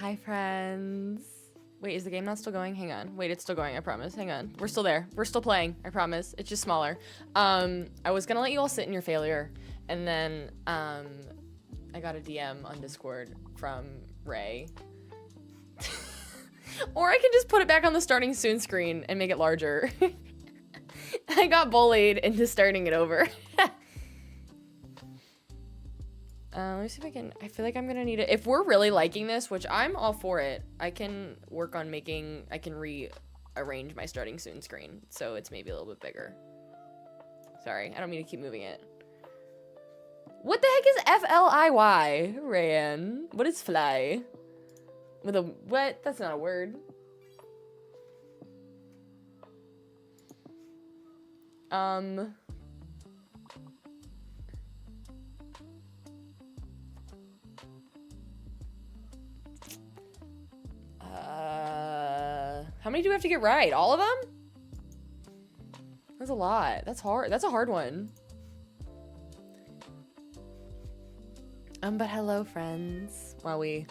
Hi, friends. Wait, is the game not still going? Hang on. Wait, it's still going, I promise. Hang on. We're still there. We're still playing, I promise. It's just smaller. I was gonna let you all sit in your failure, and then, I got a DM on Discord from Ray. Or I can just put it back on the starting soon screen and make it larger. I got bullied into starting it over. Let me see if I can, I feel like I'm gonna need it. If we're really liking this, which I'm all for it, I can work on making, I can rearrange my starting soon screen so it's maybe a little bit bigger. Sorry, I don't mean to keep moving it. What the heck is F-L-I-Y, Rayan? What is fly? With a, what? That's not a word. How many do we have to get right? All of them? That's a lot. That's hard. That's a hard one. But hello, friends. Well, we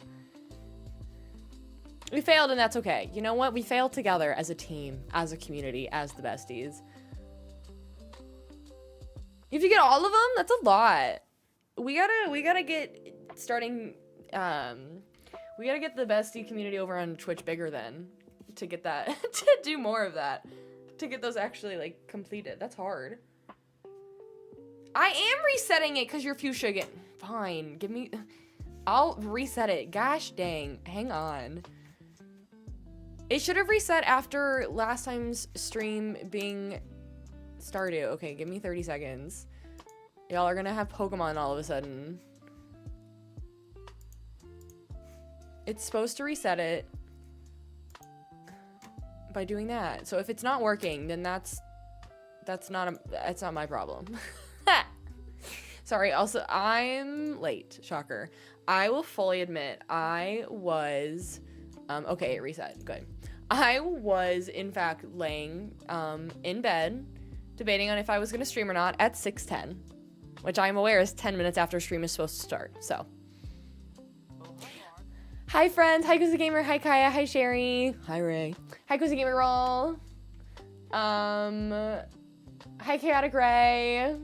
failed, and that's okay. You know what? We failed together as a team, as a community, as the besties. If you get all of them, that's a lot. We gotta get starting, we gotta get the bestie community over on Twitch bigger then, to get that, to do more of that, to get those actually, like, completed. That's hard. I am resetting it because your fuchsia again. Fine, give me, I'll reset it. Gosh dang, hang on. It should have reset after last time's stream being Stardew. Okay, give me 30 seconds. Y'all are gonna have Pokemon all of a sudden. It's supposed to reset it by doing that. So if it's not working, then that's not my problem. Sorry, also, I'm late. Shocker. I will fully admit, I was... okay, it reset. Good. I was, in fact, laying in bed, debating on if I was going to stream or not at 6:10, which I'm aware is 10 minutes after stream is supposed to start, so. Hi, friends. Hi, Cozy Gamer. Hi, Kaya. Hi, Sherry. Hi, Ray. Hi, Cozy Gamer Roll. Hi, Chaotic Ray.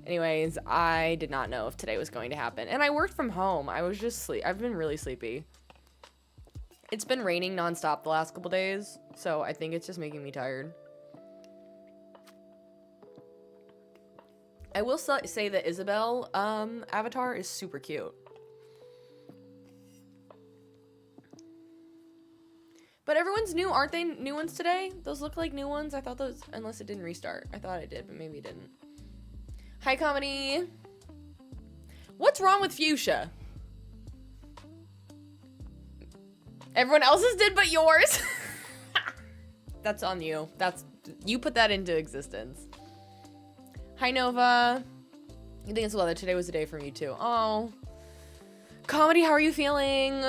Anyways, I did not know if today was going to happen. And I worked from home. I was just I've been really sleepy. It's been raining nonstop the last couple days, so I think it's just making me tired. I will say that Isabel avatar is super cute. But everyone's new, aren't they new ones today? Those look like new ones. I thought those, unless it didn't restart. I thought it did, but maybe it didn't. Hi, Comedy. What's wrong with Fuchsia? Everyone else's did but yours. That's on you. You put that into existence. Hi, Nova. You think it's weather? Today was the day for me too. Oh. Comedy, how are you feeling?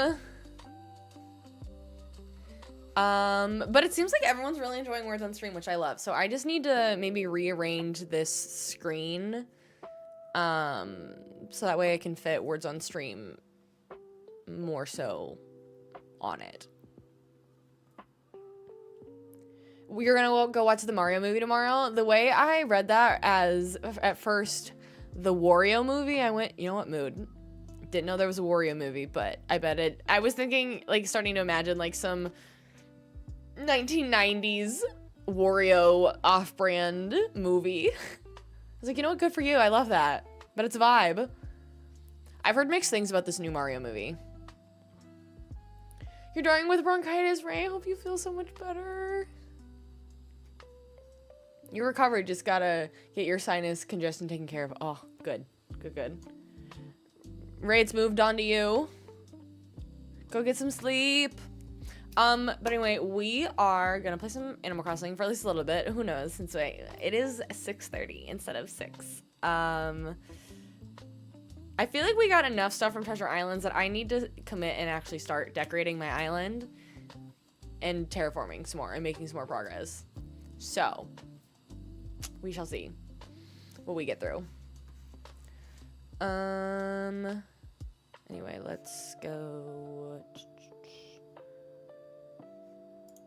But it seems like everyone's really enjoying Words on Stream, which I love. So I just need to maybe rearrange this screen, so that way I can fit Words on Stream more so on it. We're gonna go watch the Mario movie tomorrow. The way I read that as, at first, the Wario movie, I went, you know what, mood. Didn't know there was a Wario movie, but I bet it, I was thinking, like, starting to imagine, like, some 1990s Wario off-brand movie. I was like, you know what, good for you, I love that. But it's a vibe. I've heard mixed things about this new Mario movie. You're dying with bronchitis, Ray. I hope you feel so much better. You're recovered, just gotta get your sinus congestion taken care of. Oh, good. Good, good. Ray, it's moved on to you. Go get some sleep. But anyway, we are gonna play some Animal Crossing for at least a little bit. Who knows, since it is 6:30 instead of 6. I feel like we got enough stuff from Treasure Islands that I need to commit and actually start decorating my island and terraforming some more and making some more progress. So, we shall see what we get through. Anyway, let's go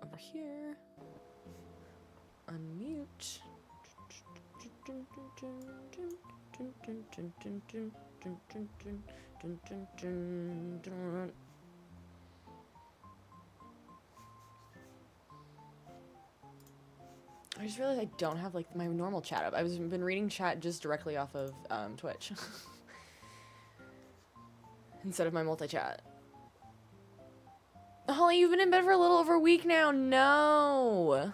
over here. Unmute. I just realized I don't have like my normal chat up. I've been reading chat just directly off of Twitch instead of my multi-chat. Holly, you've been in bed for a little over a week now. No.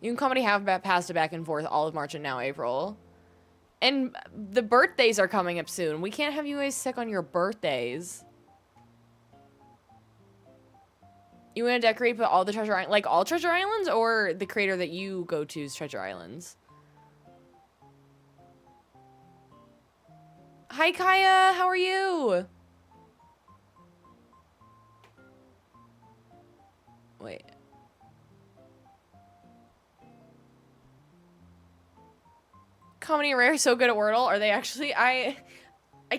You and Comedy have passed it back and forth all of March and now April. And the birthdays are coming up soon. We can't have you guys sick on your birthdays. You want to decorate but all the Treasure Islands? Like all Treasure Islands or the creator that you go to's Treasure Islands? Hi, Kaya. How are you? Wait. Comedy and Rare are so good at Wordle. Are they actually? I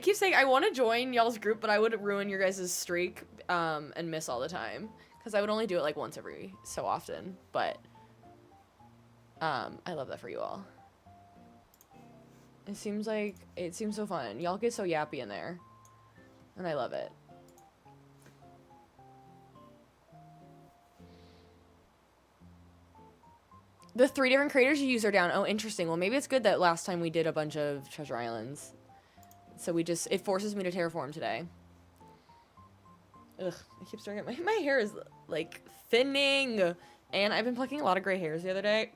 keep saying I want to join y'all's group, but I would ruin your guys' streak and miss all the time. Because I would only do it like once every so often. But I love that for you all. It seems so fun. Y'all get so yappy in there. And I love it. The 3 different creators you use are down. Oh, interesting. Well, maybe it's good that last time we did a bunch of Treasure Islands. So it forces me to terraform today. Ugh, I keep staring at my hair is like thinning. And I've been plucking a lot of gray hairs the other day.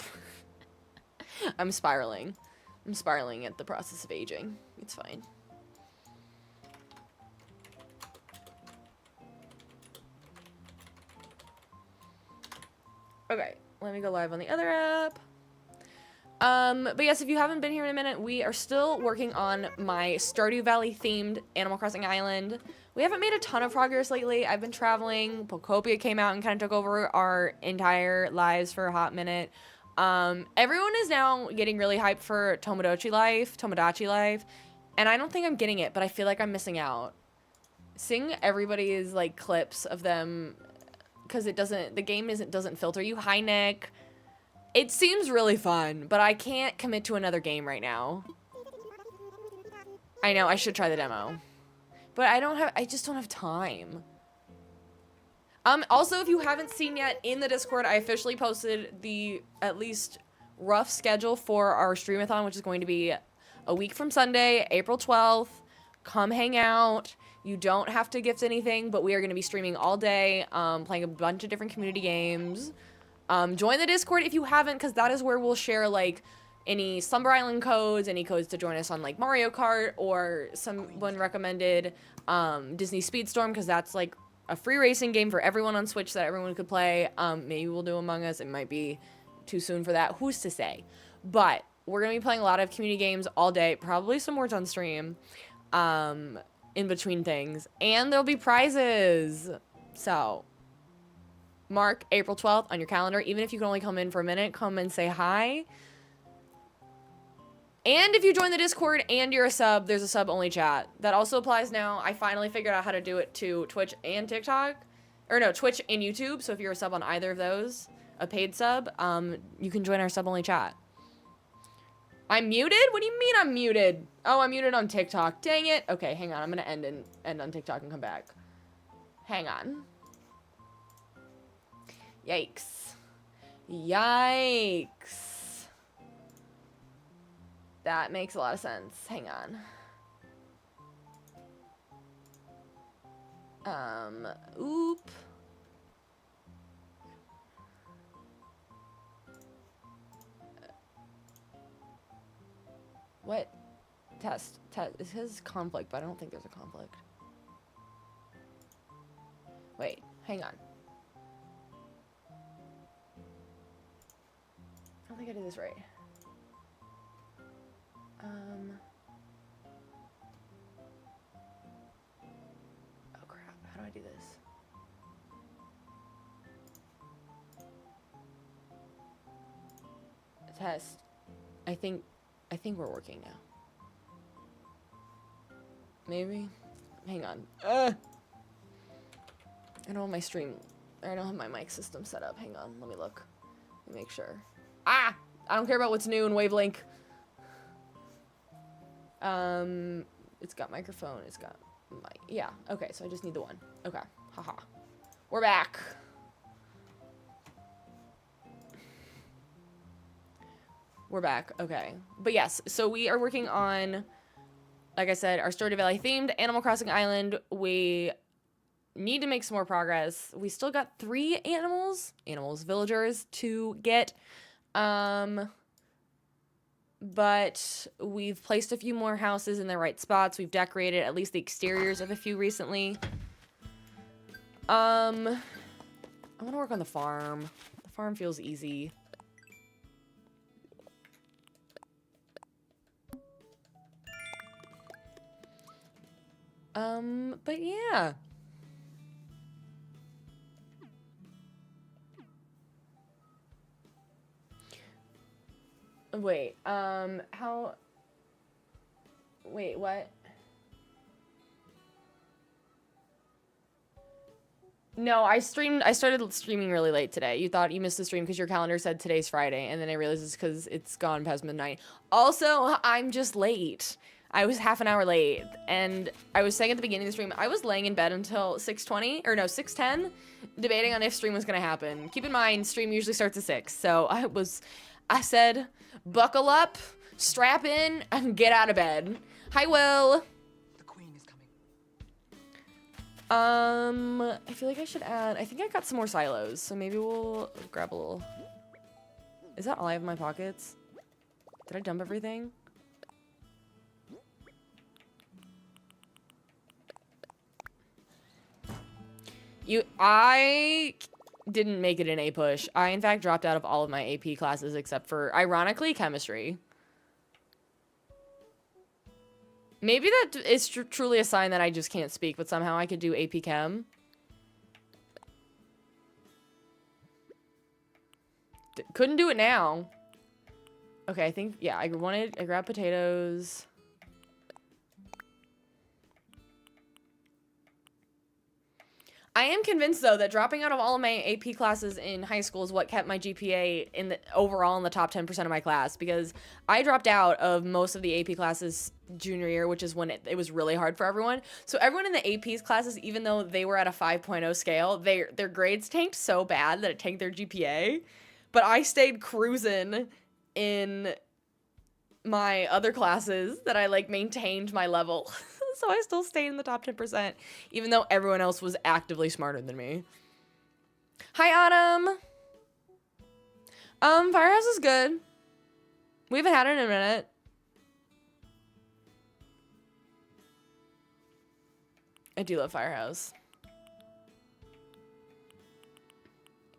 I'm spiraling. I'm spiraling at the process of aging. It's fine. Okay, let me go live on the other app. But yes, if you haven't been here in a minute, we are still working on my Stardew Valley themed Animal Crossing island. We haven't made a ton of progress lately. I've been traveling. Pocopia came out and kind of took over our entire lives for a hot minute. Everyone is now getting really hyped for Tomodachi Life, and I don't think I'm getting it, but I feel like I'm missing out. Seeing everybody's like clips of them, because the game doesn't filter you. Hi, Nick. It seems really fun, but I can't commit to another game right now. I know, I should try the demo. But I just don't have time. Also, if you haven't seen yet, in the Discord, I officially posted the, at least, rough schedule for our Streamathon, which is going to be a week from Sunday, April 12th. Come hang out. You don't have to gift anything, but we are going to be streaming all day, playing a bunch of different community games. Join the Discord if you haven't, because that is where we'll share, like, any Slumber Island codes, any codes to join us on, like, Mario Kart, or someone recommended Disney Speedstorm, because that's, like, a free racing game for everyone on Switch that everyone could play. Maybe we'll do Among Us. It might be too soon for that. Who's to say? But we're going to be playing a lot of community games all day, probably some Words on stream, in between things. And there'll be prizes. So mark April 12th on your calendar. Even if you can only come in for a minute, come and say hi. And if you join the Discord and you're a sub, there's a sub-only chat. That also applies now. I finally figured out how to do it to Twitch and TikTok. Or no, Twitch and YouTube. So if you're a sub on either of those, a paid sub, you can join our sub-only chat. I'm muted? What do you mean I'm muted? Oh, I'm muted on TikTok. Dang it. Okay, hang on. I'm going to end on TikTok and come back. Hang on. Yikes. Yikes. That makes a lot of sense. Hang on. Oop. What? Test. It says conflict, but I don't think there's a conflict. Wait, hang on. I don't think I did this right. Oh crap, how do I do this? Test. I think we're working now. Maybe. Hang on. I don't have my stream. I don't have my mic system set up. Hang on. Let me look. Let me make sure. Ah! I don't care about what's new in Wavelink. It's got microphone. It's got mic. Yeah. Okay. So I just need the one. Okay. Haha. We're back. We're back. Okay. But yes. So we are working on, like I said, our Stardew Valley themed Animal Crossing Island. We need to make some more progress. We still got 3 villagers to get. But we've placed a few more houses in the right spots. We've decorated at least the exteriors of a few recently. I want to work on the farm. The farm feels easy. But yeah. Wait, how... Wait, what? No, I started streaming really late today. You thought you missed the stream because your calendar said today's Friday, and then I realized it's because it's gone past midnight. Also, I'm just late. I was half an hour late, and I was saying at the beginning of the stream, I was laying in bed until 6:20, or no, 6:10, debating on if stream was gonna happen. Keep in mind, stream usually starts at 6, so I said, buckle up, strap in, and get out of bed. Hi, Will. The queen is coming. I feel like I should add, I think I got some more silos, so maybe we'll grab a little. Is that all I have in my pockets? Did I dump everything? I didn't make it an A push. I, in fact, dropped out of all of my AP classes except for, ironically, chemistry. Maybe that is truly a sign that I just can't speak, but somehow I could do AP Chem. Couldn't do it now. Okay, I think, yeah, I grabbed potatoes. I am convinced, though, that dropping out of all of my AP classes in high school is what kept my GPA overall in the top 10% of my class, because I dropped out of most of the AP classes junior year, which is when it was really hard for everyone. So everyone in the AP's classes, even though they were at a 5.0 scale, their grades tanked so bad that it tanked their GPA. But I stayed cruising in my other classes that I, like, maintained my level. So I still stayed in the top 10%, even though everyone else was actively smarter than me. Hi, Autumn. Firehouse is good. We haven't had it in a minute. I do love Firehouse.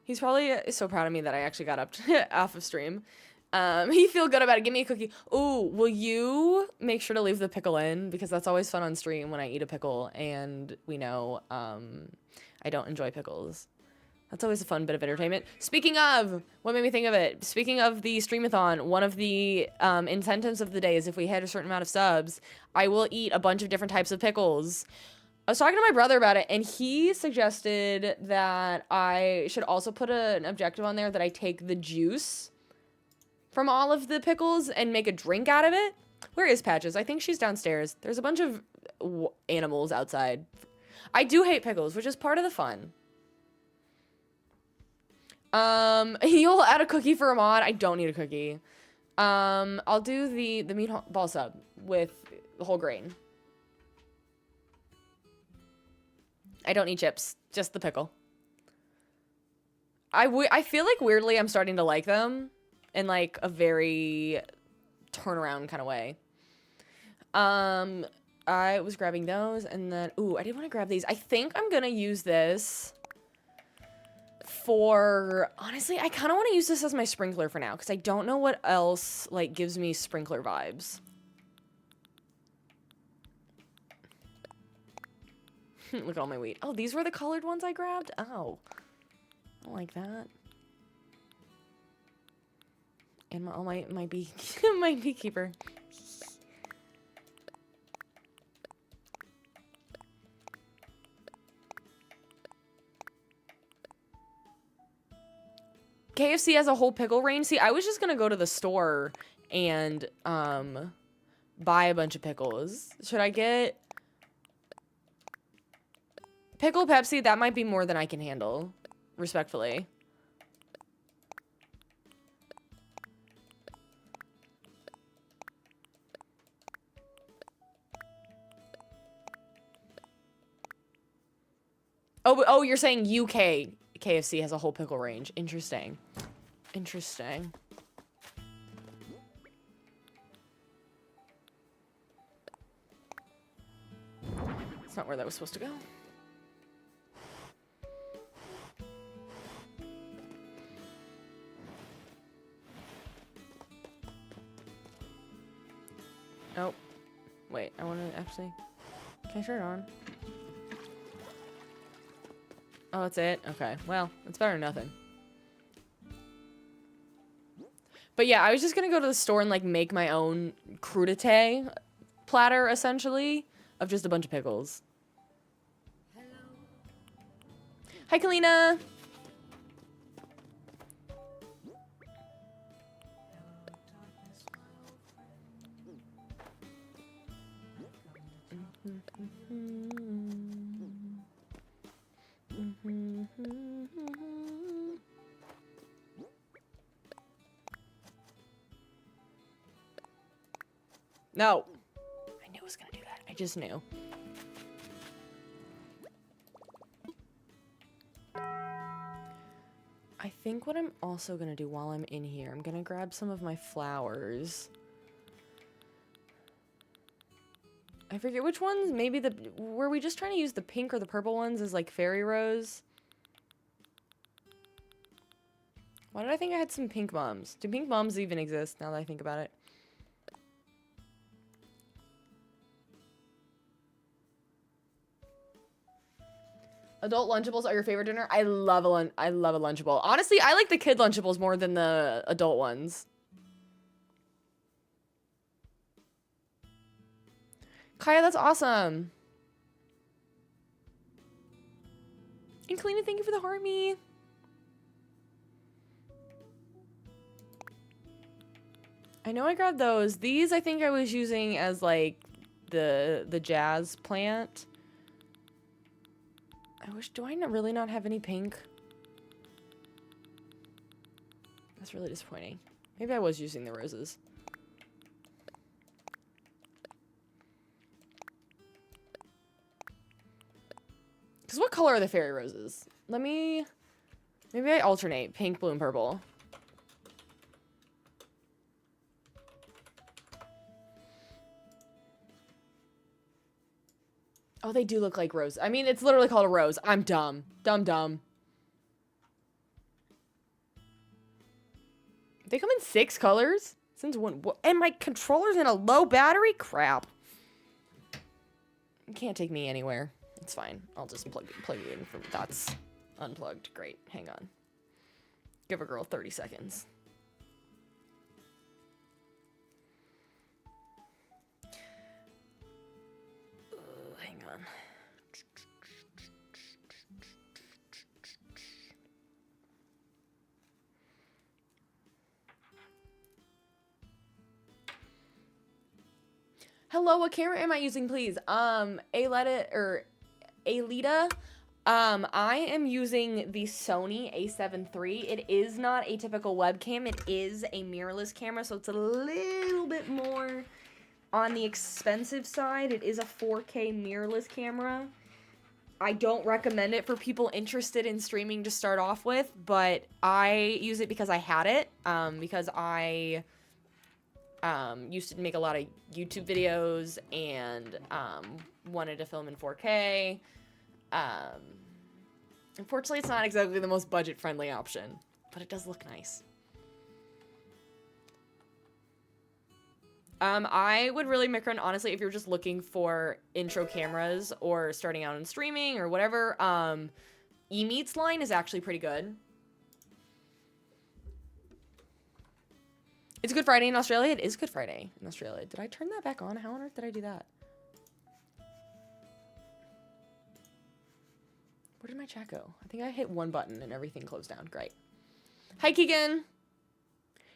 He's probably so proud of me that I actually got up off of stream. You feel good about it. Give me a cookie. Ooh, will you make sure to leave the pickle in? Because that's always fun on stream when I eat a pickle, and we know, I don't enjoy pickles. That's always a fun bit of entertainment. Speaking of, what made me think of it? Speaking of the streamathon, one of the, incentives of the day is if we hit a certain amount of subs, I will eat a bunch of different types of pickles. I was talking to my brother about it, and he suggested that I should also put an objective on there that I take the juice from all of the pickles and make a drink out of it. Where is Patches? I think she's downstairs. There's a bunch of animals outside. I do hate pickles, which is part of the fun. You'll add a cookie for Ahmad. I don't need a cookie. I'll do the meatball sub with whole grain. I don't need chips, just the pickle. I feel like weirdly I'm starting to like them in like a very turnaround kind of way. I was grabbing those, and then ooh, I did want to grab these. I think I'm gonna use this for, honestly, I kind of want to use this as my sprinkler for now, because I don't know what else like gives me sprinkler vibes. Look at all my wheat. Oh, these were the colored ones I grabbed? Oh, I don't like that. And my bee, my beekeeper. KFC has a whole pickle range. See, I was just gonna go to the store and buy a bunch of pickles. Should I get pickle Pepsi? That might be more than I can handle, respectfully. Oh, you're saying UK KFC has a whole pickle range. Interesting. Interesting. That's not where that was supposed to go. Oh. Wait, I want to actually... Can I turn it on? Oh, that's it? Okay. Well, it's better than nothing. But yeah, I was just gonna go to the store and, like, make my own crudité platter, essentially, of just a bunch of pickles. Hello. Hi, Kalina! No. I knew it was gonna do that. I just knew. I think what I'm also gonna do while I'm in here, I'm gonna grab some of my flowers. I forget which ones. Maybe were we just trying to use the pink or the purple ones as like fairy rose? Why did I think I had some pink mums? Do pink mums even exist now that I think about it? Adult Lunchables are your favorite dinner? I love a Lunchable. Honestly, I like the kid Lunchables more than the adult ones. Kaya, that's awesome. And Kalina, thank you for the Harmy. I know I grabbed those. These I think I was using as like the jazz plant. Do I really not have any pink? That's really disappointing. Maybe I was using the roses. Because what color are the fairy roses? Maybe I alternate pink, blue, and purple. Oh, they do look like roses. I mean, it's literally called a rose. I'm dumb. Dumb. They come in 6 colors? Since when? And my controller's in a low battery? Crap. You can't take me anywhere. It's fine. I'll just plug it in from... That's unplugged. Great. Hang on. Give a girl 30 seconds. Hang on. Hello, what camera am I using, please? Alita. I am using the Sony a7 III. It is not a typical webcam. It is a mirrorless camera, so it's a little bit more on the expensive side. It is a 4K mirrorless camera. I don't recommend it for people interested in streaming to start off with, but I use it because I had it, because I used to make a lot of YouTube videos and wanted to film in 4K. Unfortunately, it's not exactly the most budget-friendly option, but it does look nice. I would really recommend, honestly, if you're just looking for intro cameras or starting out in streaming or whatever, eMeet's line is actually pretty good. It's Good Friday in Australia? It is Good Friday in Australia. Did I turn that back on? How on earth did I do that? Where did my chat go? I think I hit one button and everything closed down. Great. Hi, Keegan.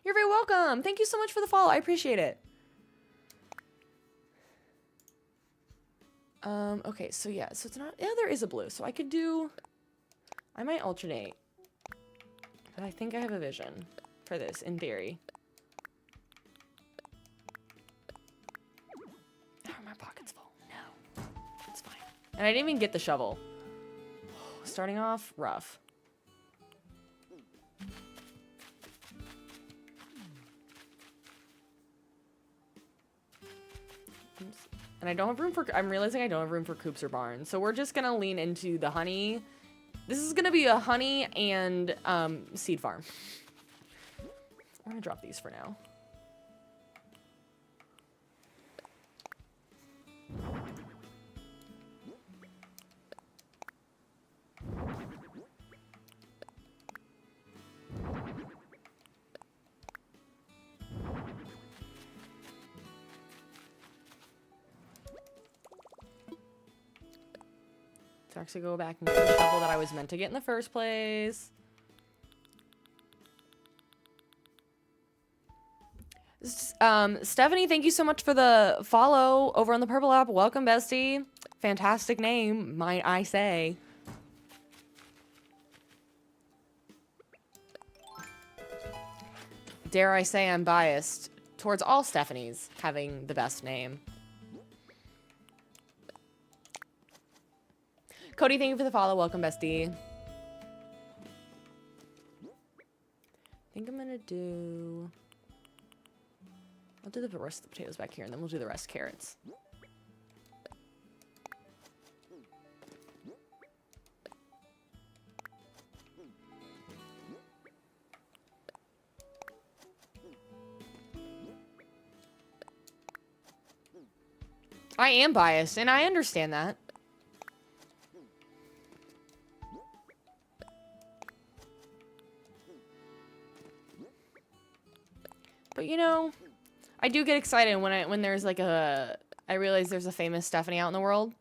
You're very welcome. Thank you so much for the follow. I appreciate it. Okay, so yeah, so it's not, yeah, there is a blue, so I could do, I might alternate. But I think I have a vision for this, in theory. Oh, my pocket's full. No, it's fine. And I didn't even get the shovel. Starting off, rough. Oops. And I don't have room for, I'm realizing I don't have room for coops or barns. So we're just gonna lean into the honey. This is gonna be a honey and seed farm. I'm gonna drop these for now. To actually go back and get the shovel that I was meant to get in the first place. Stephanie, thank you so much for the follow over on the Purple app. Welcome, bestie. Fantastic name, might I say. Dare I say I'm biased towards all Stephanies having the best name. Cody, thank you for the follow. Welcome, bestie. I think I'm gonna do... I'll do the rest of the potatoes back here, and then we'll do the rest carrots. I am biased, and I understand that. But you know, I do get excited when there's like a, I realize there's a famous Stephanie out in the world.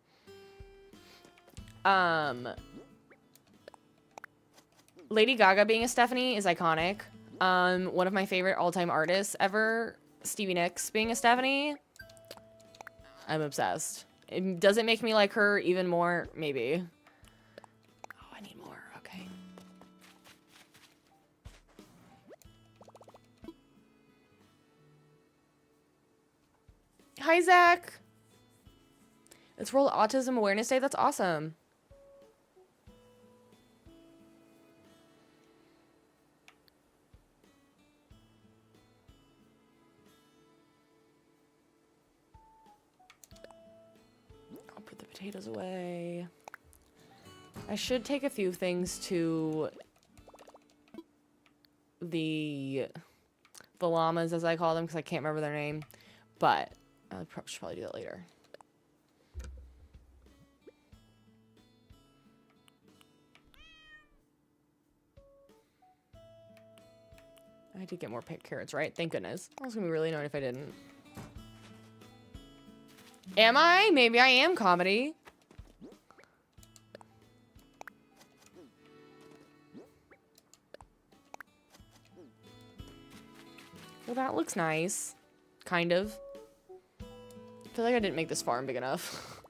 Lady Gaga being a Stephanie is iconic. One of my favorite all-time artists ever, Stevie Nicks being a Stephanie. I'm obsessed. Does it make me like her even more? Maybe. Oh, I need more. Okay. Hi, Zach. It's World Autism Awareness Day. That's awesome. I'll put the potatoes away. I should take a few things to the llamas, as I call them, because I can't remember their name. But I should probably do that later. I did get more carrots, right? Thank goodness. I was gonna be really annoyed if I didn't. Am I? Maybe I am comedy. Well, that looks nice. Kind of. I feel like I didn't make this farm big enough.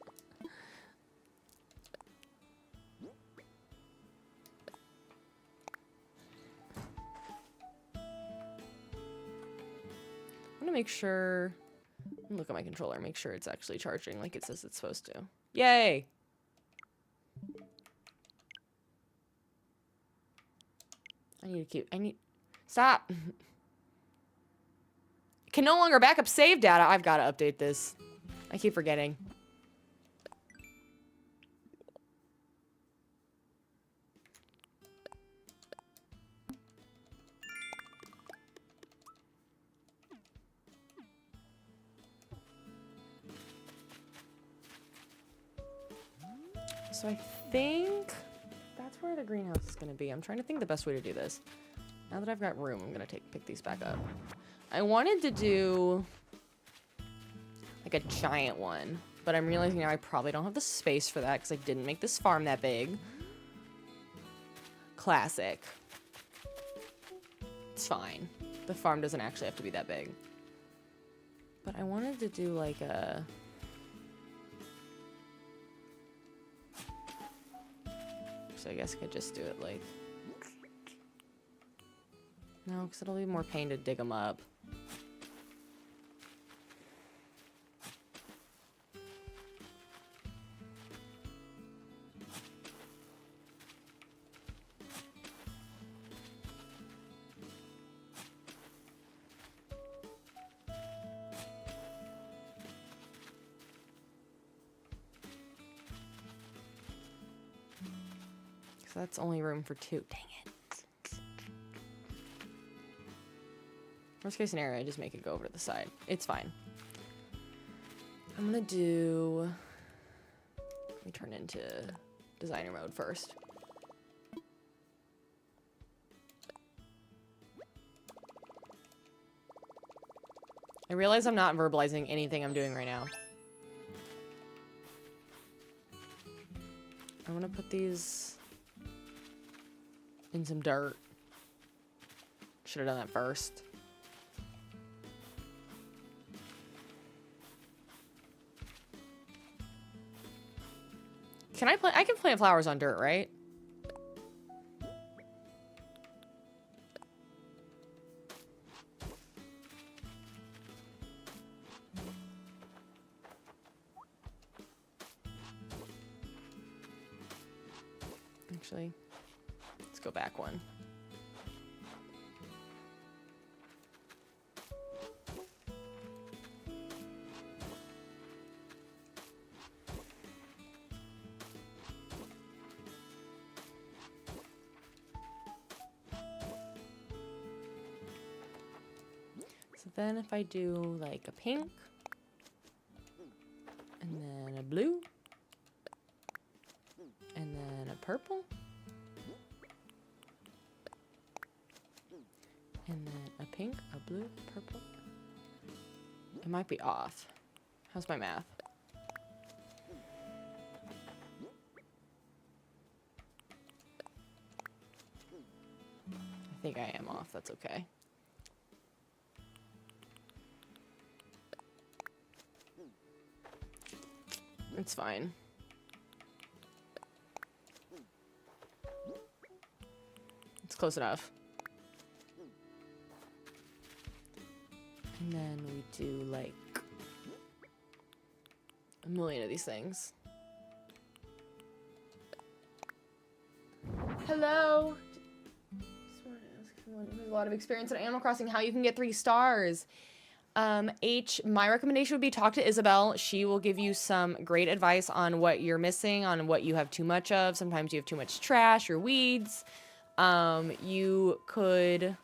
I'm gonna make sure... Look at my controller, make sure it's actually charging like it says it's supposed to. Yay! Stop! Can no longer back up save data. I've got to update this. I keep forgetting. So I think that's where the greenhouse is going to be. I'm trying to think the best way to do this. Now that I've got room, I'm going to pick these back up. I wanted to do like a giant one, but I'm realizing now I probably don't have the space for that because I didn't make this farm that big. Classic. It's fine. The farm doesn't actually have to be that big. But I wanted to do like a... So I guess I could just do it like... No, because it'll be more pain to dig them up. So that's only room for 2. Dang it. Worst case scenario, I just make it go over to the side. It's fine. I'm gonna do... Let me turn into designer mode first. I realize I'm not verbalizing anything I'm doing right now. I'm gonna put these in some dirt. Should have done that first. Can I plant? I can plant flowers on dirt, right? Actually, let's go back one. So then if I do like a pink and then a blue and then a purple and then a pink, a blue, purple. It might be off. How's my math? I think I am off. That's okay. It's fine. It's close enough. And then we do like a million of these things. Hello. Just want to ask someone who has a lot of experience in Animal Crossing how you can get 3 stars. H, my recommendation would be talk to Isabel. She will give you some great advice on what you're missing, on what you have too much of. Sometimes you have too much trash or weeds. You could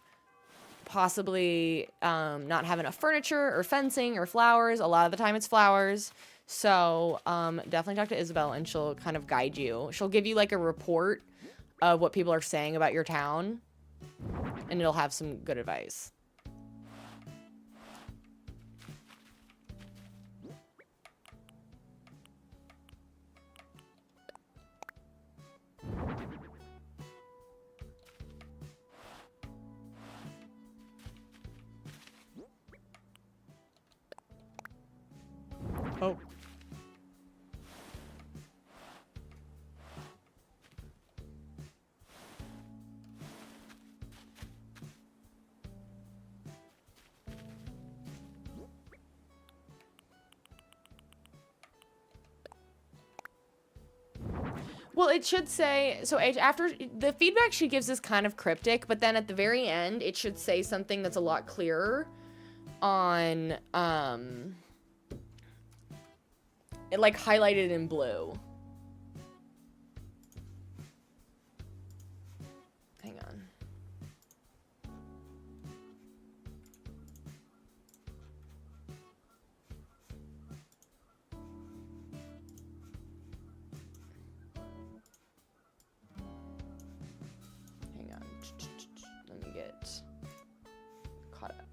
possibly not have enough furniture or fencing or flowers. A lot of the time it's flowers. So definitely talk to Isabel and she'll kind of guide you. She'll give you like a report of what people are saying about your town and it'll have some good advice. Oh. Well, it should say, so after, the feedback she gives is kind of cryptic, but then at the very end, it should say something that's a lot clearer on, it like highlighted in blue. Hang on. Hang on. Let me get caught up.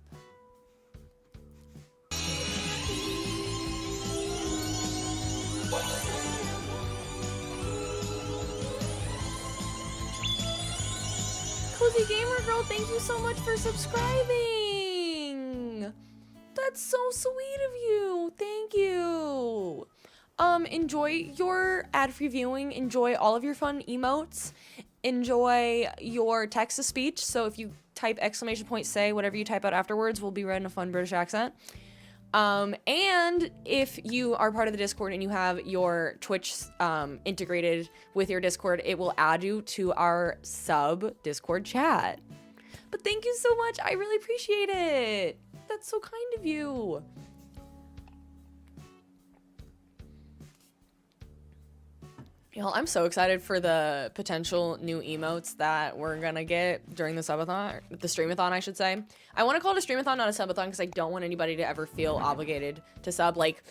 Cozy Gamer Girl, thank you so much for subscribing. That's so sweet of you. Thank you. Enjoy your ad-free viewing. Enjoy all of your fun emotes. Enjoy your text-to-speech. So if you type exclamation point say, whatever you type out afterwards will be read in a fun British accent. And if you are part of the Discord and you have your Twitch integrated with your Discord, it will add you to our sub Discord chat. But thank you so much. I really appreciate it. That's so kind of you. Y'all, I'm so excited for the potential new emotes that we're gonna get during the subathon, the streamathon, I should say. I want to call it a streamathon, not a subathon, because I don't want anybody to ever feel obligated to sub. Like,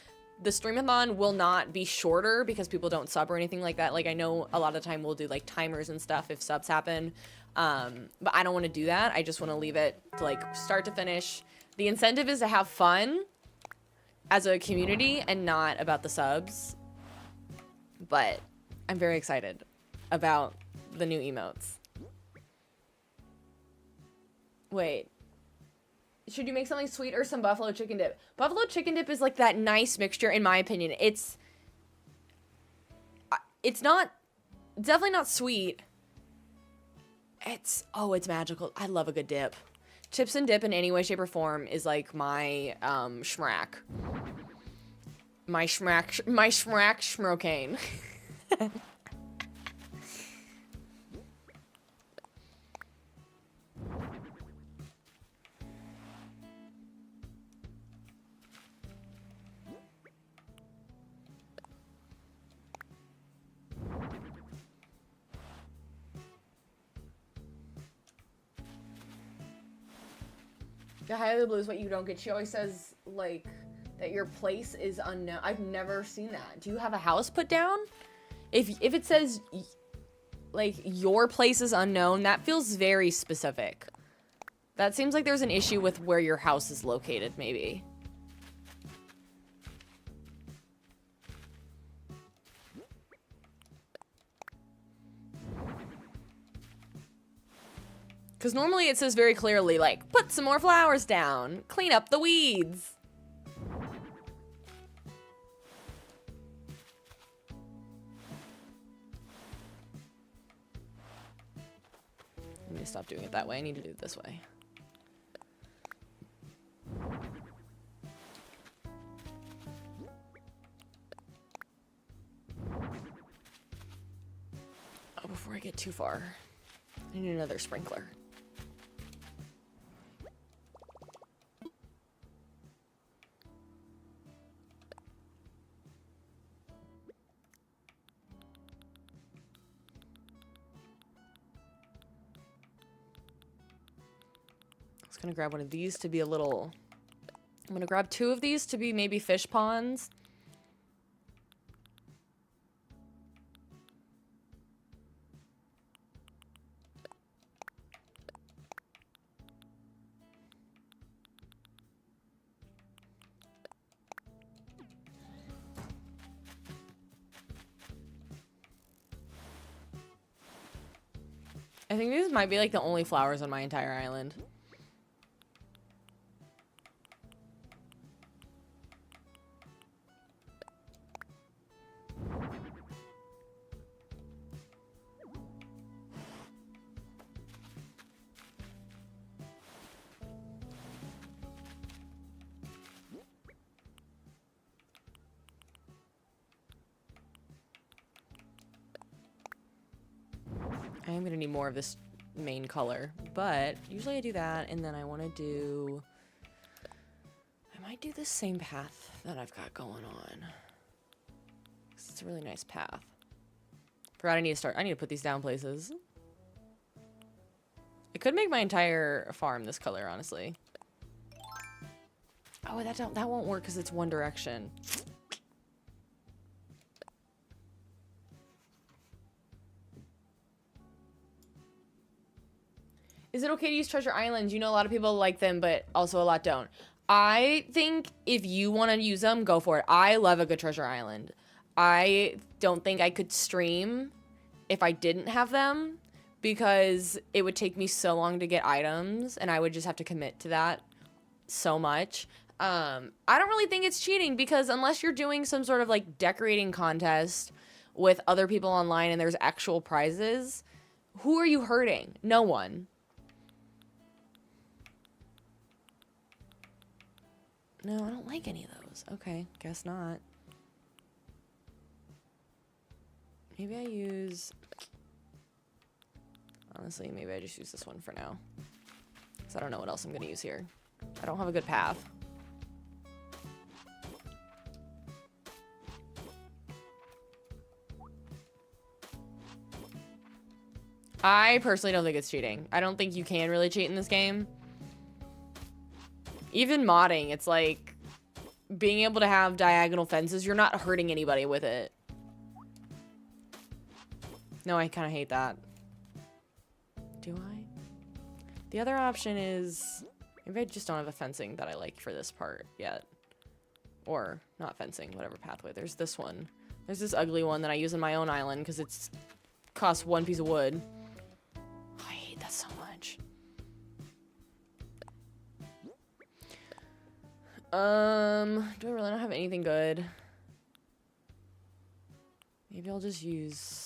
the streamathon will not be shorter because people don't sub or anything like that. Like, I know a lot of the time we'll do, like, timers and stuff if subs happen. But I don't want to do that. I just want to leave it to, like, start to finish. The incentive is to have fun as a community and not about the subs. But I'm very excited about the new emotes. Wait. Should you make something sweet or some buffalo chicken dip? Buffalo chicken dip is like that nice mixture, in my opinion. It's not, definitely not sweet. It's magical. I love a good dip. Chips and dip in any way, shape, or form is like my schmack. My schmack schmokane. The higher the blue is what you don't get. She always says, like, that your place is unknown. I've never seen that. Do you have a house put down? If it says, like, your place is unknown, that feels very specific. That seems like there's an issue with where your house is located, maybe. Because normally it says very clearly, like, put some more flowers down, clean up the weeds. I need to stop doing it that way. I need to do it this way. Oh, before I get too far, I need another sprinkler. I'm gonna grab one of these to be a little... I'm gonna grab 2 of these to be maybe fish ponds. I think these might be like the only flowers on my entire island. I am gonna need more of this main color, but usually I do that, and then I want to do... I might do the same path that I've got going on. It's a really nice path. Forgot I need to put these down places. I could make my entire farm this color, honestly. Oh, that won't work because it's one direction. Is it okay to use Treasure Islands? You know, a lot of people like them, but also a lot don't. I think if you want to use them, go for it. I love a good Treasure Island. I don't think I could stream if I didn't have them because it would take me so long to get items and I would just have to commit to that so much. I don't really think it's cheating because unless you're doing some sort of like decorating contest with other people online and there's actual prizes, who are you hurting? No one. No, I don't like any of those. Okay, guess not. Maybe I use... Honestly, maybe I just use this one for now. Because I don't know what else I'm going to use here. I don't have a good path. I personally don't think it's cheating. I don't think you can really cheat in this game. Even modding, it's like being able to have diagonal fences. You're not hurting anybody with it. No, I kind of hate that. Do I? The other option is... Maybe I just don't have a fencing that I like for this part yet. Or not fencing, whatever pathway. There's this one. There's this ugly one that I use in my own island because it's costs 1 piece of wood. Oh, I hate that so much. Do I really not have anything good? Maybe I'll just use...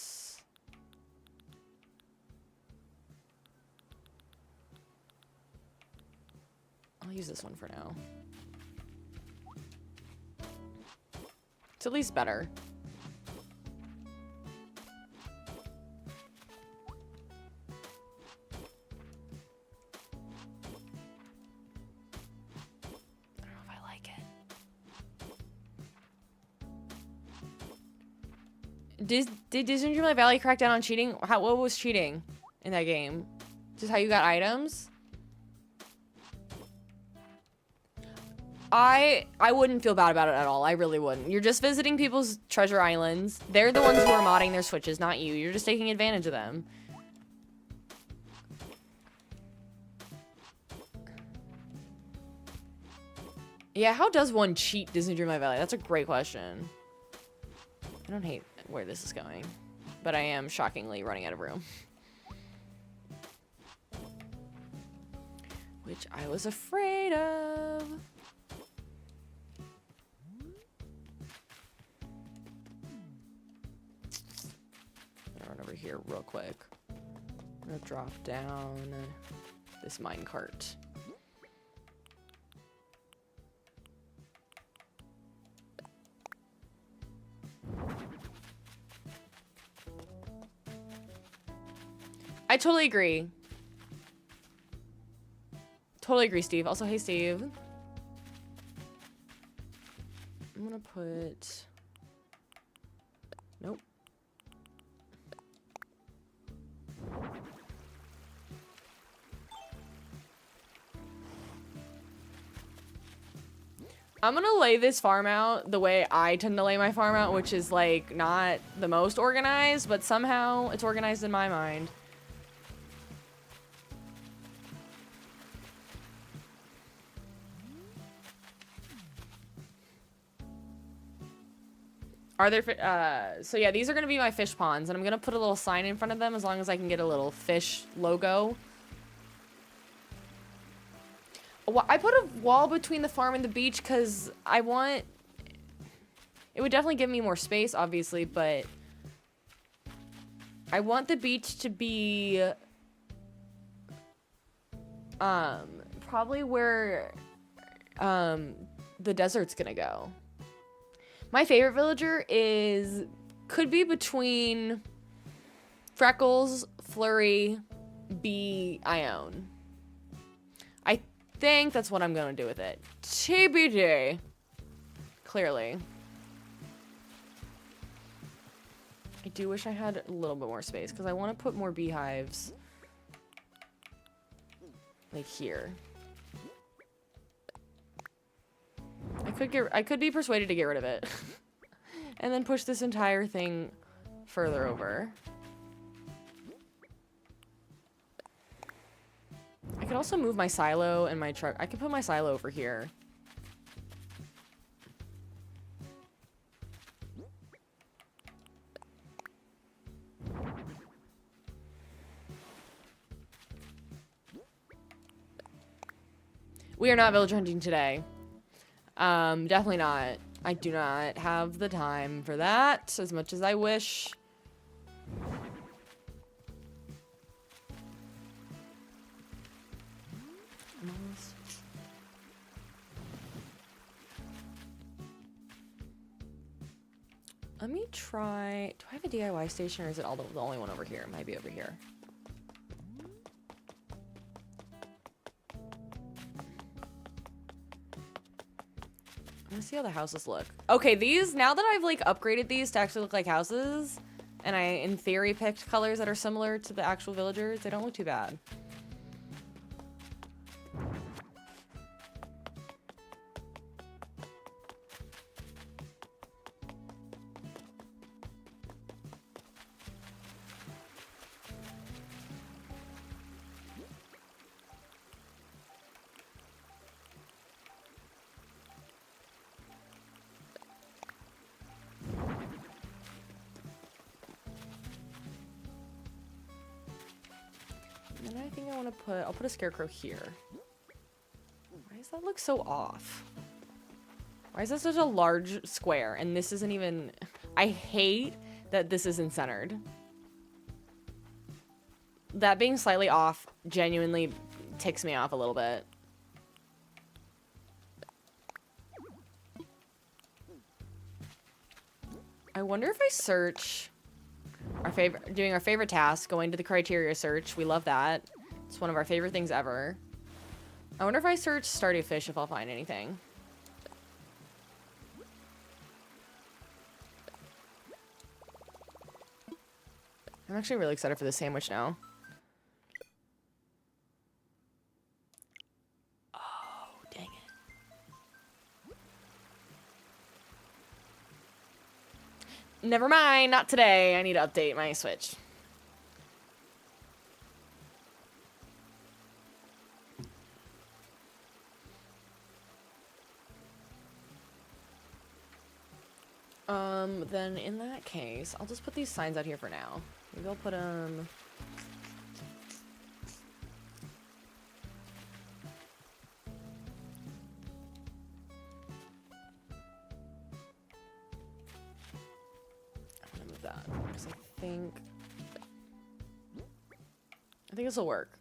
I'll use this one for now. It's at least better. I don't know if I like it. Did Disney Valley crack down on cheating? What was cheating in that game? Just how you got items? I wouldn't feel bad about it at all. I really wouldn't. You're just visiting people's treasure islands. They're the ones who are modding their Switches, not you. You're just taking advantage of them. Yeah, how does one cheat Disney Dreamlight Valley? That's a great question. I don't hate where this is going, but I am shockingly running out of room. Which I was afraid of. Over here real quick. I'm gonna drop down this minecart. I totally agree. Totally agree, Steve. Also, hey, Steve. I'm gonna put... Nope. I'm gonna lay this farm out the way I tend to lay my farm out, which is like not the most organized, but somehow it's organized in my mind. Are there, so yeah, these are gonna be my fish ponds, and I'm gonna put a little sign in front of them as long as I can get a little fish logo. I put a wall between the farm and the beach because I want... It would definitely give me more space, obviously, but... I want the beach to be... probably where... the desert's gonna go. My favorite villager is... Could be between... Freckles, Flurry, Bee, Ione. I think that's what I'm gonna do with it. TBD. Clearly. I do wish I had a little bit more space because I want to put more beehives like here. I could be persuaded to get rid of it and then push this entire thing further over. I could also move my silo and my truck. I could put my silo over here. We are not village hunting today. Definitely not. I do not have the time for that as much as I wish. Let me try. Do I have a DIY station or is it all the only one over here? It might be over here. Let's see how the houses look. Okay, these, now that I've like upgraded these to actually look like houses, and I, in theory, picked colors that are similar to the actual villagers, they don't look too bad. And then I think I want to put, I'll put a scarecrow here. Why does that look so off? Why is that such a large square? And this isn't even, I hate that this isn't centered. That being slightly off genuinely ticks me off a little bit. I wonder if I search doing our favorite task, going to the criteria search. We love that. It's one of our favorite things ever. I wonder if I search Stardew Fish if I'll find anything. I'm actually really excited for this sandwich now. Oh, dang it. Never mind, not today. I need to update my Switch. Then in that case, I'll just put these signs out here for now. Maybe I'll put them... I'm gonna move that, because I think this will work.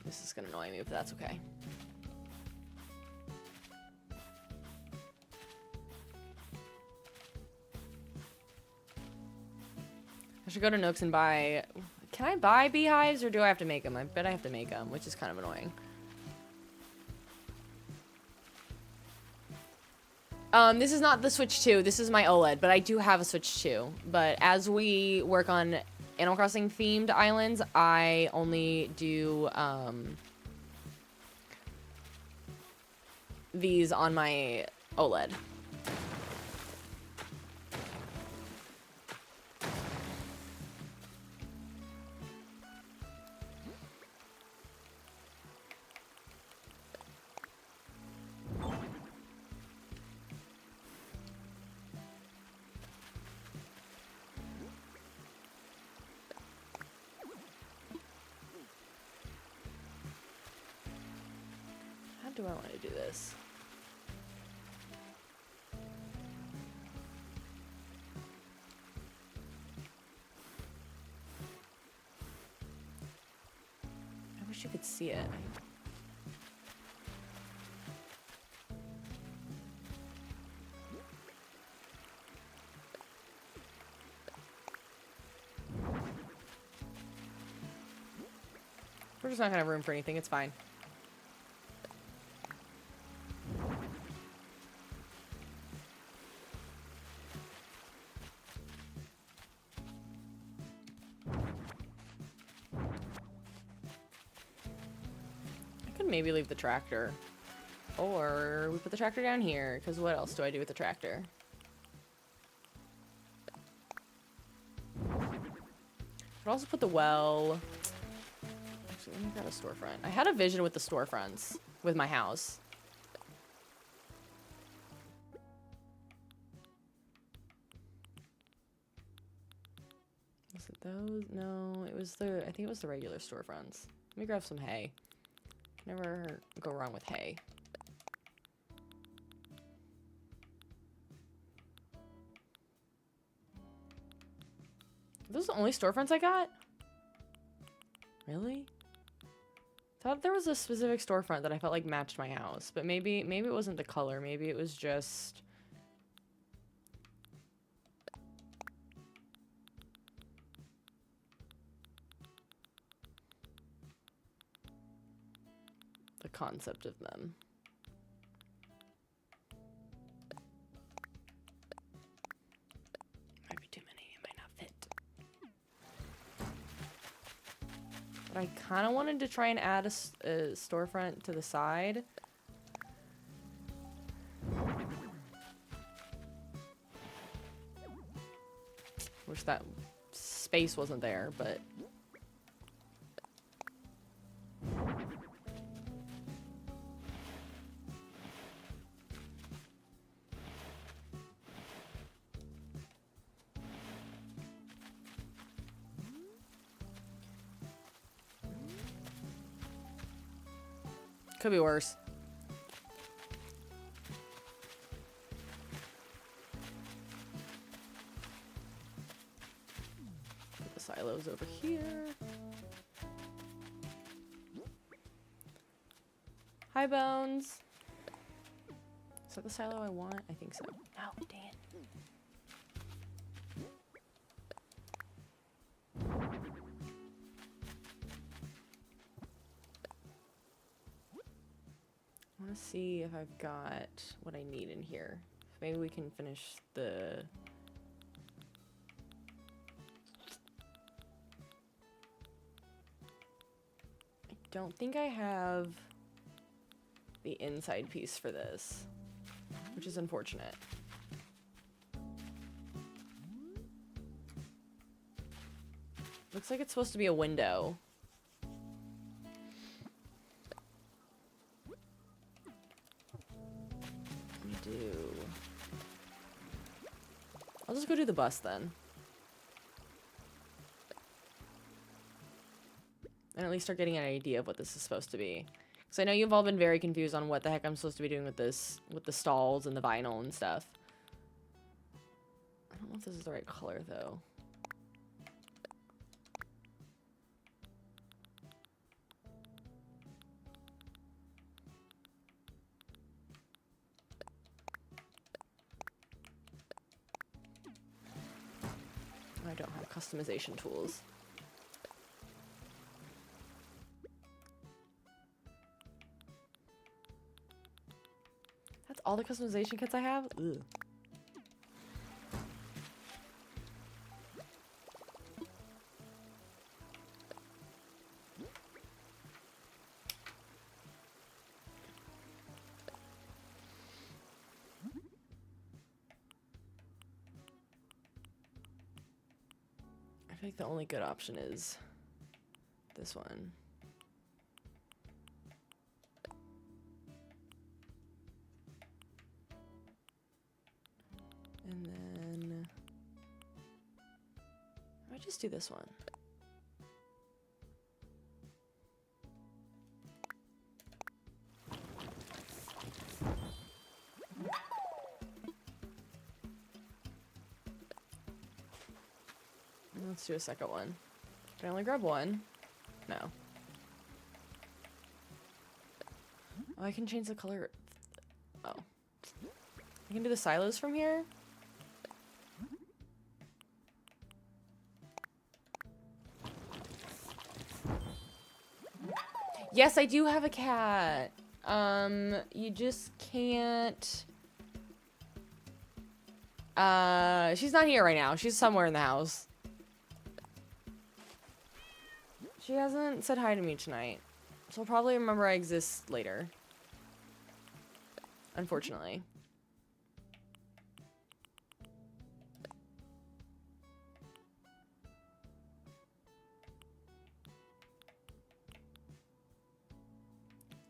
This is gonna annoy me, but that's okay. I should go to Nooks and buy... Can I buy beehives, or do I have to make them? I bet I have to make them, which is kind of annoying. This is not the Switch 2. This is my OLED, but I do have a Switch 2. But as we work on Animal Crossing themed islands, I only do these on my OLED. Do I want to do this? I wish you could see it. We're just not gonna have room for anything, it's fine. Maybe leave the tractor, or we put the tractor down here, because what else do I do with the tractor? Could also put the well. Actually, let me grab a storefront. I had a vision with the storefronts with my house. Those, no, it was I think it was the regular storefronts. Let me grab some hay. Never go wrong with hay. Are those the only storefronts I got? Really? Thought there was a specific storefront that I felt like matched my house, but maybe it wasn't the color. Maybe it was just the concept of them. Might be too many. It might not fit. But I kind of wanted to try and add a storefront to the side. Wish that space wasn't there, but... Could be worse. Put the silos over here. Hi, Bones. Is that the silo I want? I think so. Oh, dang it. I want to see if I've got what I need in here. Maybe we can finish the... I don't think I have the inside piece for this, which is unfortunate. Looks like it's supposed to be a window. I'll just go do the bus then. And at least start getting an idea of what this is supposed to be. Because I know you've all been very confused on what the heck I'm supposed to be doing with this, with the stalls and the vinyl and stuff. I don't know if this is the right color though. I don't have customization tools. That's all the customization kits I have? Ugh. I think the only good option is this one. And then I might just do this one. Let's do a second one. Can I only grab one? No. Oh, I can change the color. Oh. I can do the silos from here? Yes, I do have a cat. You just can't... she's not here right now. She's somewhere in the house. She hasn't said hi to me tonight, so I'll probably remember I exist later. Unfortunately.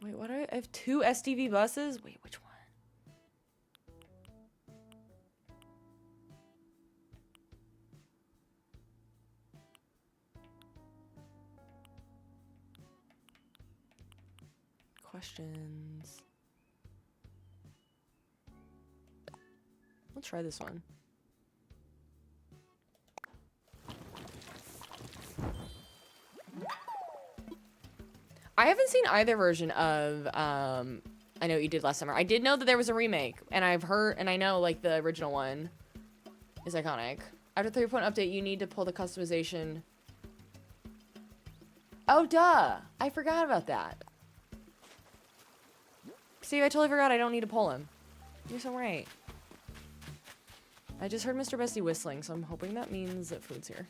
Wait, what I have 2 STV buses? Wait, which one? questions. We'll try this one. I haven't seen either version of I Know What You Did Last Summer. I did know that there was a remake, and I've heard, and I know like the original one is iconic. After 3-point update, you need to pull the customization. Oh, duh! I forgot about that. See, I totally forgot I don't need to pull him. You're so right. I just heard Mr. Bestie whistling, so I'm hoping that means that food's here.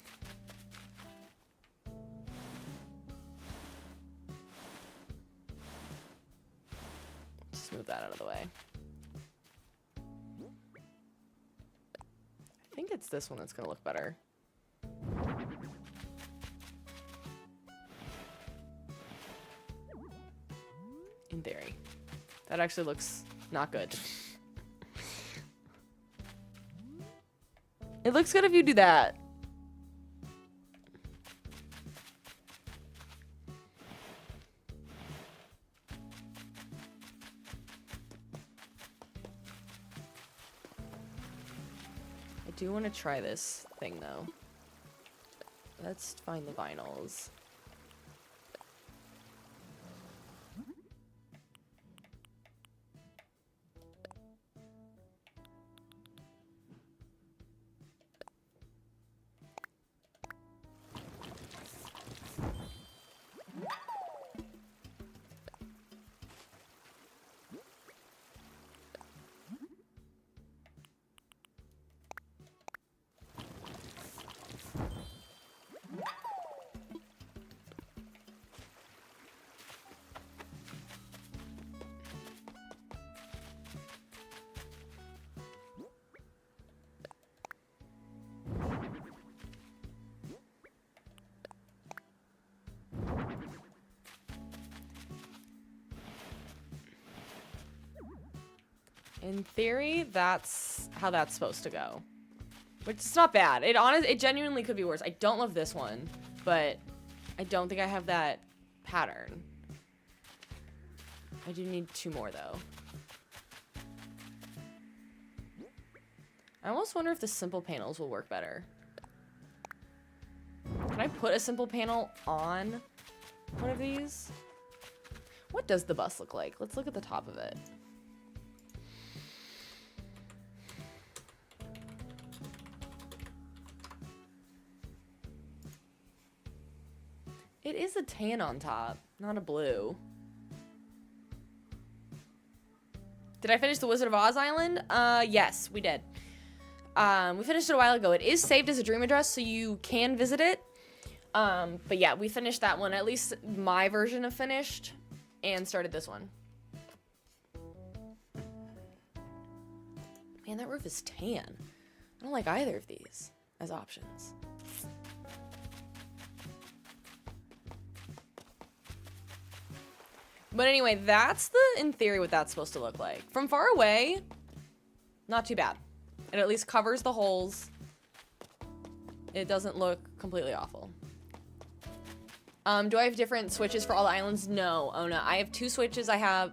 Just move that out of the way. I think it's this one that's gonna look better. In theory. That actually looks not good. It looks good if you do that. I do want to try this thing though. Let's find the vinyls. In theory, that's how that's supposed to go. Which is not bad. It genuinely could be worse. I don't love this one, but I don't think I have that pattern. I do need 2 more though. I almost wonder if the simple panels will work better. Can I put a simple panel on one of these? What does the bus look like? Let's look at the top of it. It is a tan on top, not a blue. Did I finish the Wizard of Oz Island? Yes, we did. We finished it a while ago. It is saved as a dream address, so you can visit it. But yeah, we finished that one. At least my version of finished, and started this one. Man, that roof is tan. I don't like either of these as options. But anyway, that's in theory, what that's supposed to look like. From far away, not too bad. It at least covers the holes. It doesn't look completely awful. Do I have different switches for all the islands? No, oh no. I have 2 switches. I have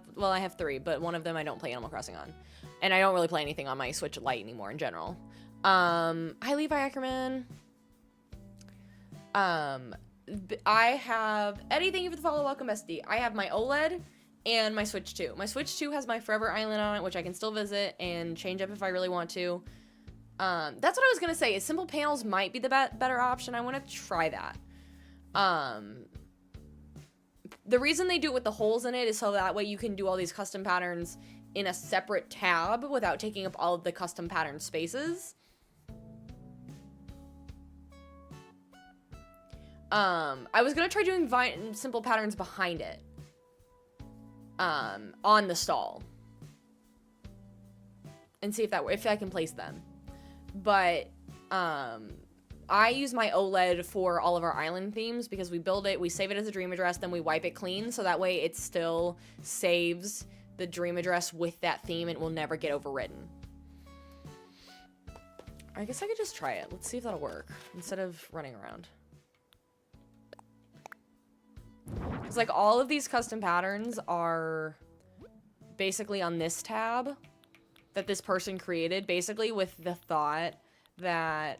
3, but one of them I don't play Animal Crossing on. And I don't really play anything on my Switch Lite anymore in general. Hi, Levi Ackerman. I have Eddie, thank you for the follow. Welcome, bestie. I have my OLED and my Switch 2. My Switch 2 has my Forever Island on it, which I can still visit and change up if I really want to. That's what I was gonna say. Is simple panels might be the better option. I want to try that. The reason they do it with the holes in it is so that way you can do all these custom patterns in a separate tab without taking up all of the custom pattern spaces. I was gonna try doing simple patterns behind it. On the stall. And see if I can place them. But, I use my OLED for all of our island themes because we build it, we save it as a dream address, then we wipe it clean, so that way it still saves the dream address with that theme and will never get overwritten. I guess I could just try it. Let's see if that'll work instead of running around. It's like all of these custom patterns are basically on this tab that this person created, basically with the thought that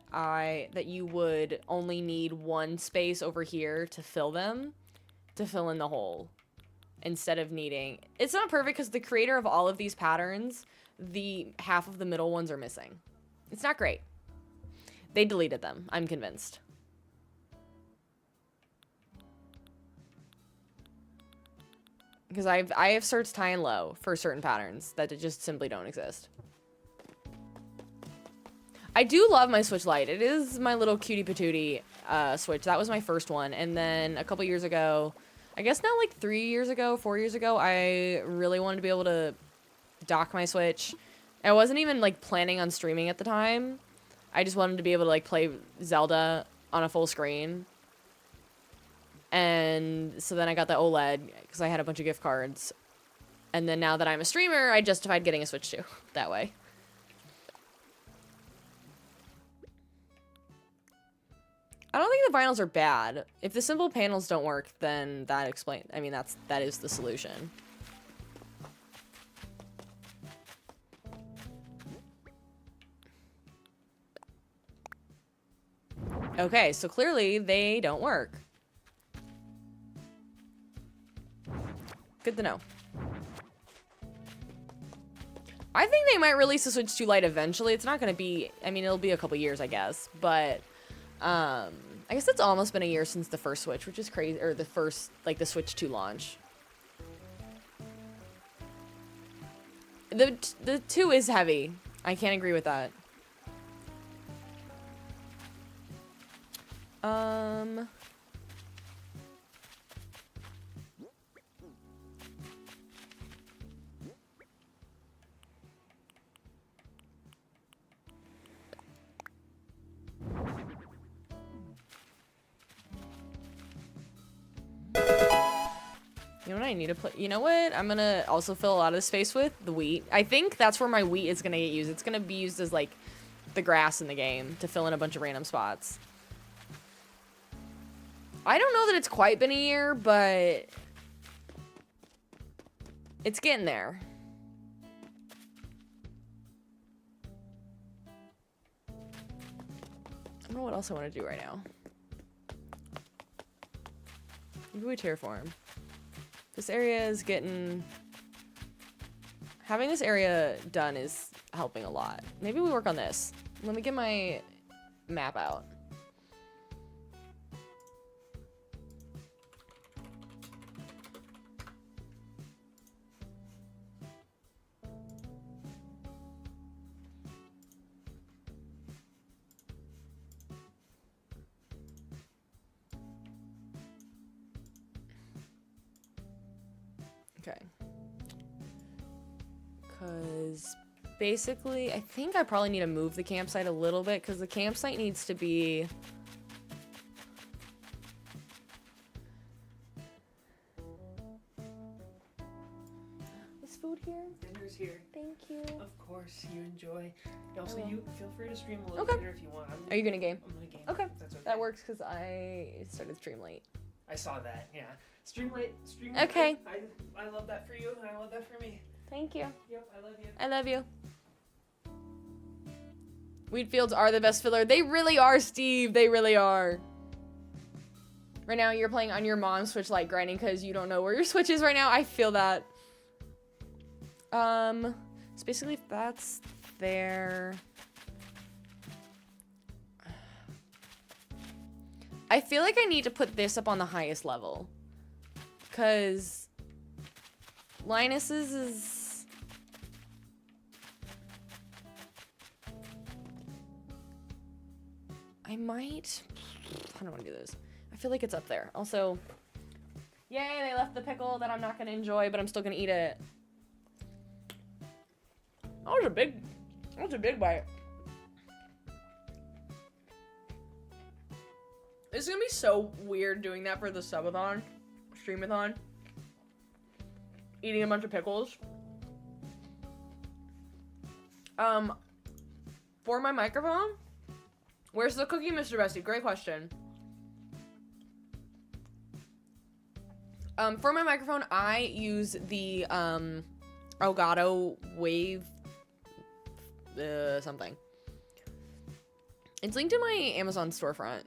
you would only need one space over here to fill them, to fill in the hole, instead of needing... It's not perfect because the creator of all of these patterns, the half of the middle ones are missing. It's not great. They deleted them, I'm convinced. Because I have searched high and low for certain patterns that just simply don't exist. I do love my Switch Lite. It is my little cutie patootie Switch. That was my first one. And then a couple years ago, I guess now like 4 years ago, I really wanted to be able to dock my Switch. I wasn't even like planning on streaming at the time. I just wanted to be able to like play Zelda on a full screen. And so then I got the OLED because I had a bunch of gift cards. And then now that I'm a streamer, I justified getting a Switch too, that way. I don't think the vinyls are bad. If the simple panels don't work, then that is the solution. Okay, so clearly they don't work. Good to know. I think they might release the Switch 2 Lite eventually. It's not going to be... I mean, it'll be a couple years, I guess. But, I guess it's almost been a year since the first Switch, which is crazy. Or the first, like, the Switch 2 launch. The 2 is heavy. I can't agree with that. You know what I need to put? You know what? I'm gonna also fill a lot of the space with the wheat. I think that's where my wheat is gonna get used. It's gonna be used as like the grass in the game to fill in a bunch of random spots. I don't know that it's quite been a year, but it's getting there. I don't know what else I want to do right now. Maybe we terraform. This area is getting... Having this area done is helping a lot. Maybe we work on this. Let me get my map out. Okay. Because basically, I think I probably need to move the campsite a little bit because the campsite needs to be... Is food here? Dinner's here. Thank you. Of course, you enjoy. Also, you feel free to stream a little Okay. later if you want. Are you gonna game? I'm gonna game. Okay. That's okay. That works because I started stream late. I saw that. Yeah. Stream late. Stream Okay. late. I love that for you, and I love that for me. Thank you. Yep. I love you. I love you. Wheat fields are the best filler. They really are, Steve. They really are. Right now, you're playing on your mom's Switch Lite grinding because you don't know where your Switch is right now. I feel that. So basically, if that's there... I feel like I need to put this up on the highest level. Because Linus's is... I might... I don't want to do this. I feel like it's up there. Also, yay, they left the pickle that I'm not going to enjoy, but I'm still going to eat it. That was a big bite. It's gonna be so weird doing that for the subathon, streamathon. Eating a bunch of pickles. For my microphone, where's the cookie, Mr. Bestie? Great question. For my microphone, I use the Elgato Wave something. It's linked in my Amazon storefront.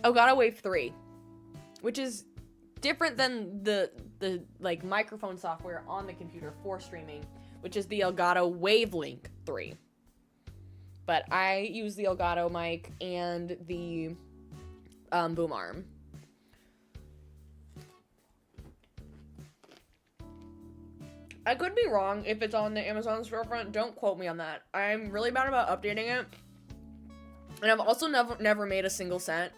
Elgato Wave 3, which is different than the like microphone software on the computer for streaming, which is the Elgato Wavelink 3. But I use the Elgato mic and the boom arm. I could be wrong if it's on the Amazon storefront. Don't quote me on that. I'm really bad about updating it. And I've also never made a single cent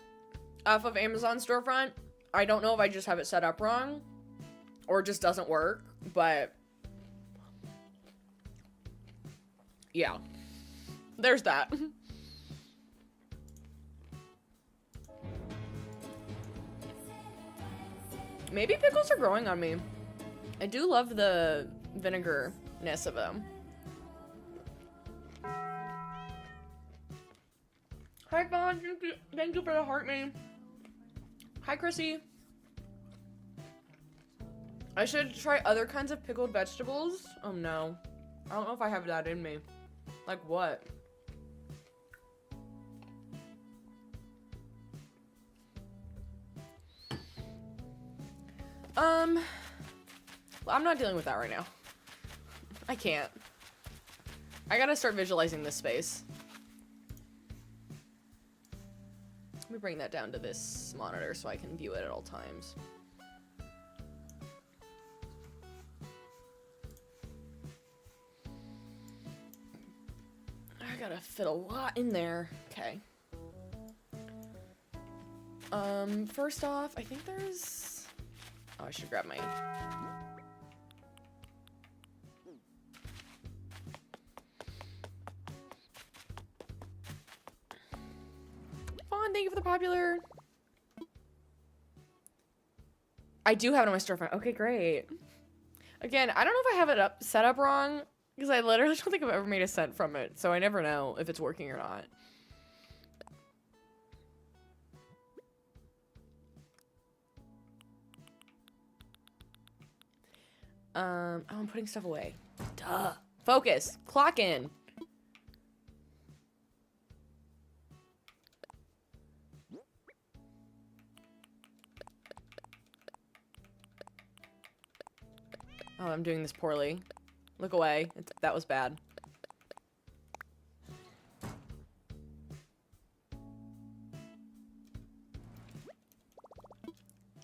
off of Amazon storefront. I don't know if I just have it set up wrong or it just doesn't work, but yeah. There's that. Maybe pickles are growing on me. I do love the vinegar-ness of them. Hi, Vaughn. Thank you for the heart me. Hi, Chrissy. I should try other kinds of pickled vegetables. Oh, no. I don't know if I have that in me. Like what? Well, I'm not dealing with that right now. I can't. I gotta start visualizing this space. Let me bring that down to this monitor so I can view it at all times. I gotta fit a lot in there. Okay. First off, I think there's... Oh, I should grab my... Fawn, thank you for the popular. I do have it on my storefront. Okay, great. Again, I don't know if I have it set up wrong, because I literally don't think I've ever made a cent from it, so I never know if it's working or not. Oh, I'm putting stuff away. Duh. Focus. Clock in. Oh, I'm doing this poorly. Look away. That was bad.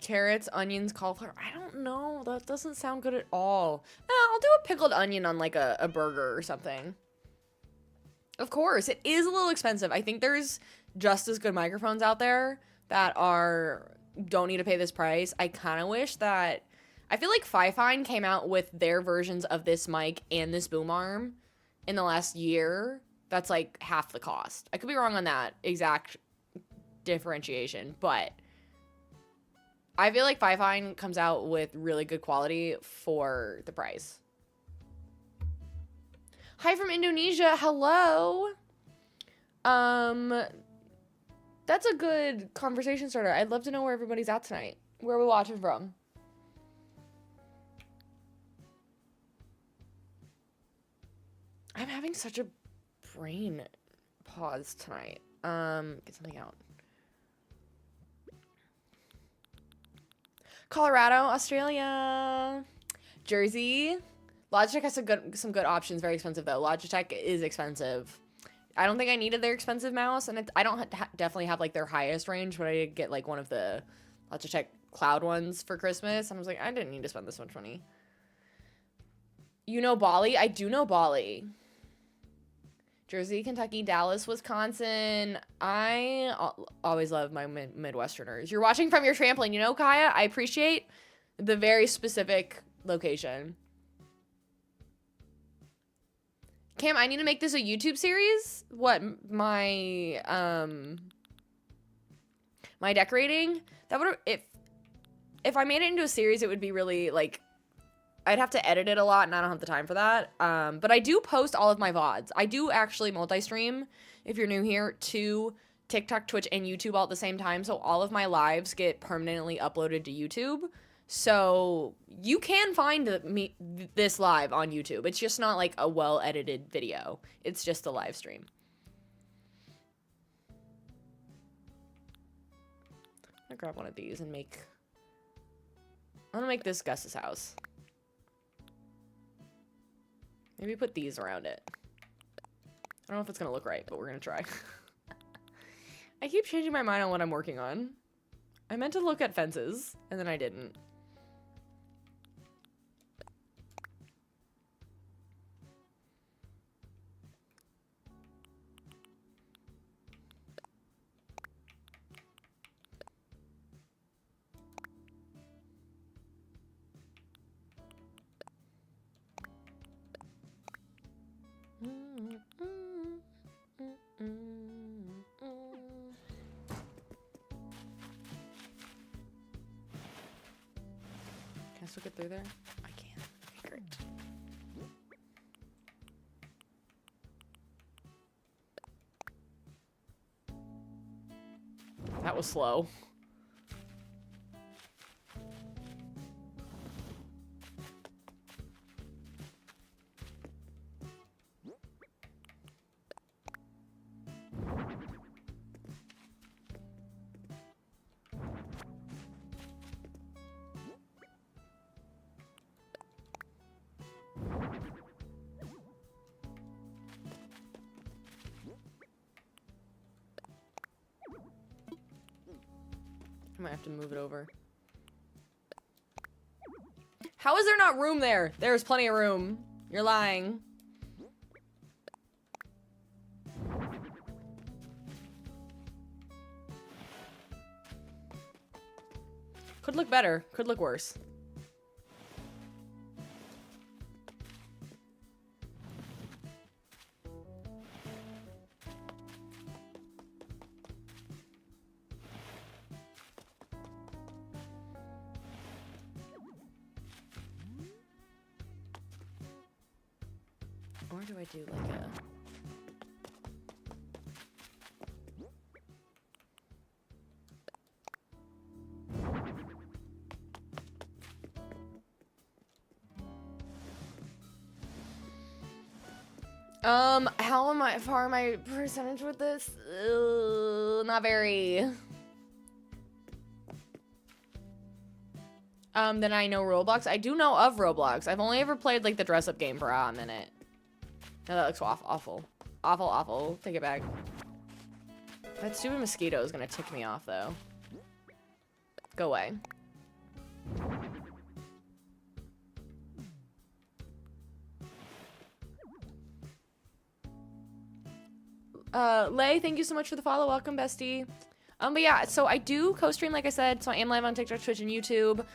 Carrots, onions, cauliflower. I don't know. That doesn't sound good at all. I'll do a pickled onion on like a burger or something. Of course, it is a little expensive. I think there's just as good microphones out there that don't need to pay this price. I kind of wish that... I feel like Fifine came out with their versions of this mic and this boom arm in the last year. That's like half the cost. I could be wrong on that exact differentiation, but I feel like Fifine comes out with really good quality for the price. Hi from Indonesia. Hello. That's a good conversation starter. I'd love to know where everybody's at tonight. Where are we watching from? I'm having such a brain pause tonight. Get something out. Colorado, Australia, Jersey. Logitech has some good options. Very expensive though. Logitech is expensive. I don't think I needed their expensive mouse, and I don't definitely have like their highest range, but I did get like one of the Logitech cloud ones for Christmas, and I was like, I didn't need to spend this much money. You know Bali? I do know Bali. Jersey, Kentucky, Dallas, Wisconsin. I always love my Midwesterners. You're watching from your trampoline, you know, Kaya? I appreciate the very specific location. Cam, I need to make this a YouTube series. What, my decorating? That would, if I made it into a series, it would be really, like, I'd have to edit it a lot, and I don't have the time for that. But I do post all of my VODs. I do actually multi-stream, if you're new here, to TikTok, Twitch, and YouTube all at the same time, so all of my lives get permanently uploaded to YouTube. So you can find this live on YouTube. It's just not like a well-edited video. It's just a live stream. I'm gonna grab one of these and make... I'm gonna make this Gus's house. Maybe put these around it. I don't know if it's gonna look right, but we're gonna try. I keep changing my mind on what I'm working on. I meant to look at fences, and then I didn't. Can I still get through there? I can. Okay, great. That was slow. I might have to move it over. How is there not room there? There's plenty of room. You're lying. Could look better. Could look worse. Or do I do like a... how am I, far am I percentage with this? Not very. Then I know Roblox. I do know of Roblox. I've only ever played like the dress up game for a minute. No, that looks awful. Awful. Awful, awful. Take it back. That stupid mosquito is gonna tick me off, though. Go away. Lay, thank you so much for the follow. Welcome, bestie. But yeah, so I do co-stream, like I said, so I am live on TikTok, Twitch, and YouTube.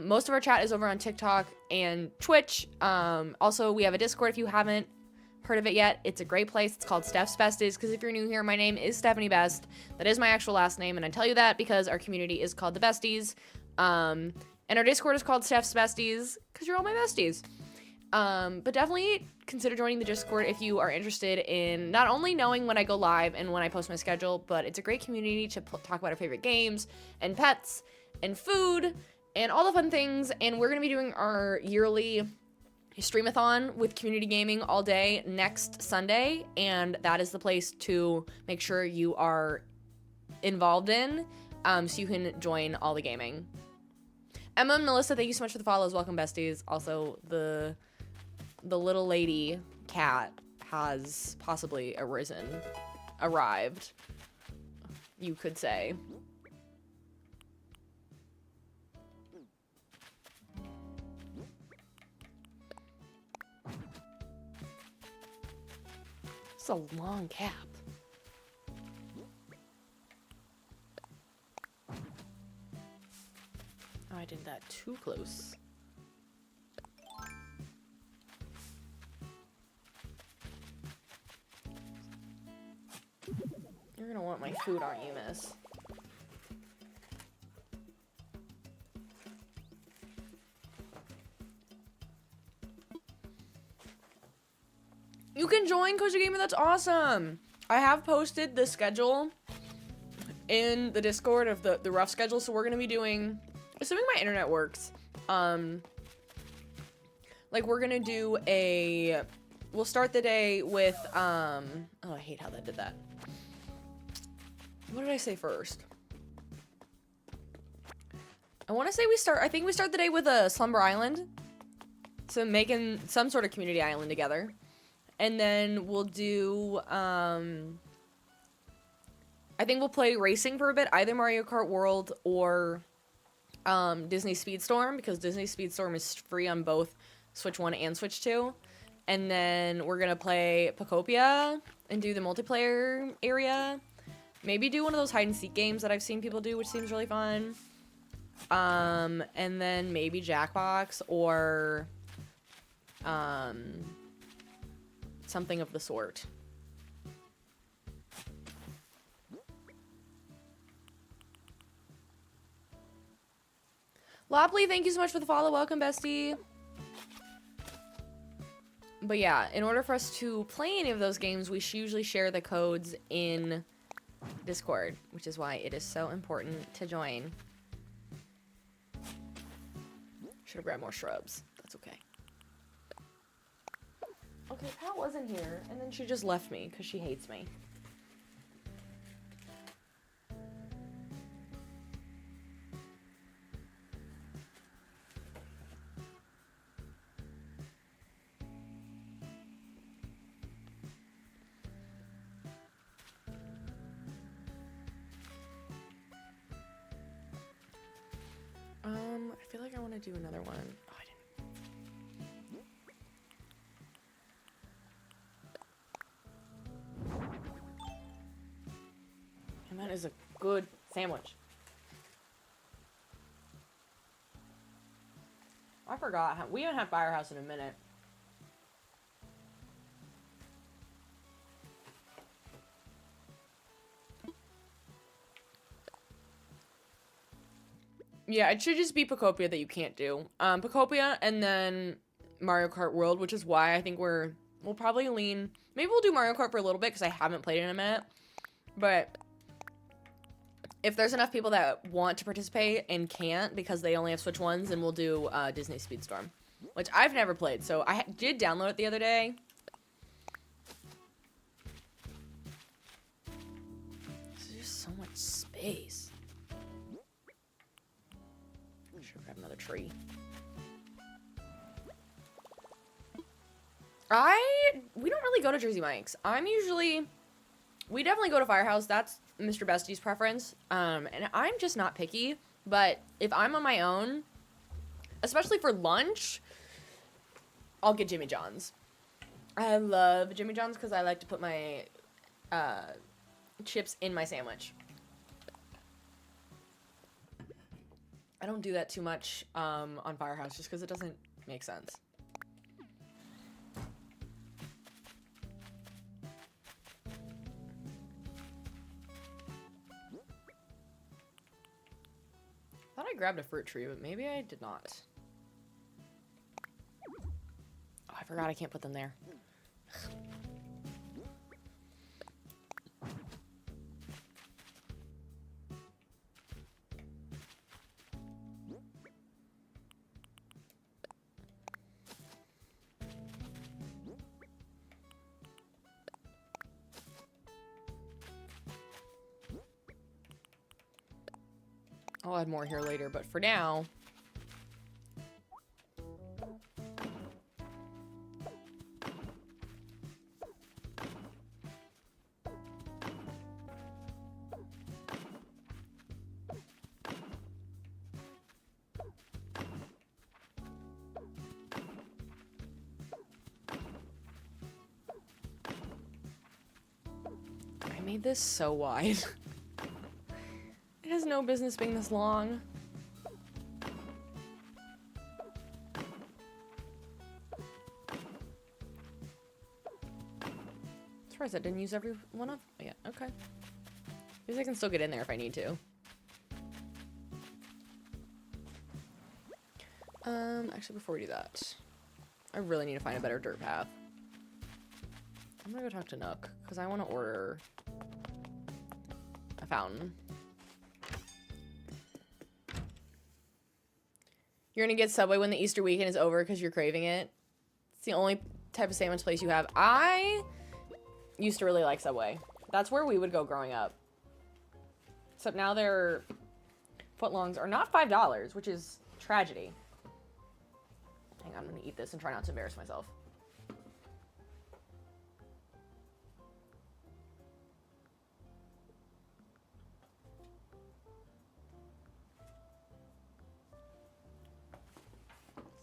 Most of our chat is over on TikTok and Twitch. Also, we have a Discord if you haven't heard of it yet. It's a great place. It's called Steph's Besties, because if you're new here, my name is Stephanie Best. That is my actual last name, and I tell you that because our community is called the Besties. And our Discord is called Steph's Besties, because you're all my besties. But definitely consider joining the Discord if you are interested in not only knowing when I go live and when I post my schedule, but it's a great community to talk about our favorite games and pets and food and all the fun things. And we're going to be doing our yearly streamathon with community gaming all day next Sunday, and that is the place to make sure you are involved in, so you can join all the gaming. Emma and Melissa, thank you so much for the follows. Welcome, besties. Also, the little lady cat has possibly arrived, you could say. It's a long cap. Oh, I did that too close. You're gonna want my food, aren't you, miss? You can join Cozy Gamer, that's awesome! I have posted the schedule in the Discord of the rough schedule. So we're gonna be doing, assuming my internet works, like we're gonna do a, we'll start the day with, oh, I hate how that did that. What did I say first? I want to say I think we start the day with a Slumber Island. So making some sort of community island together. And then we'll do, I think we'll play racing for a bit, either Mario Kart World or Disney Speedstorm, because Disney Speedstorm is free on both Switch 1 and Switch 2. And then we're going to play Pokopia and do the multiplayer area. Maybe do one of those hide and seek games that I've seen people do, which seems really fun. And then maybe Jackbox or something of the sort. Lopley, thank you so much for the follow. Welcome, bestie. But yeah, in order for us to play any of those games, we should usually share the codes in Discord, which is why it is so important to join. Should have grabbed more shrubs. That's okay. Okay, Pat wasn't here, and then she just left me because she hates me. I feel like I want to do another one. Oh, I didn't. And that is a good sandwich. I forgot. We haven't had Firehouse in a minute. Yeah, it should just be Pokopia that you can't do. Pokopia and then Mario Kart World, which is why I think we'll probably lean... Maybe we'll do Mario Kart for a little bit because I haven't played it in a minute. But if there's enough people that want to participate and can't because they only have Switch 1s, then we'll do Disney Speedstorm, which I've never played. So I did download it the other day. There's just so much space. Another tree. We don't really go to Jersey Mike's. We definitely go to Firehouse. That's Mr. Bestie's preference. And I'm just not picky, but if I'm on my own, especially for lunch, I'll get Jimmy John's. I love Jimmy John's because I like to put my chips in my sandwich. I don't do that too much on Firehouse just because it doesn't make sense. I thought I grabbed a fruit tree, but maybe I did not. Oh, I forgot I can't put them there. I'll add more here later, but for now... I made this so wide. It has no business being this long. Surprised I didn't use every one of... Yeah, okay. Maybe I can still get in there if I need to. Actually, before we do that, I really need to find a better dirt path. I'm gonna go talk to Nook, because I want to order a fountain. You're gonna get Subway when the Easter weekend is over because you're craving it. It's the only type of sandwich place you have. I used to really like Subway. That's where we would go growing up. Except now their footlongs are not $5, which is tragedy. Hang on, I'm gonna eat this and try not to embarrass myself.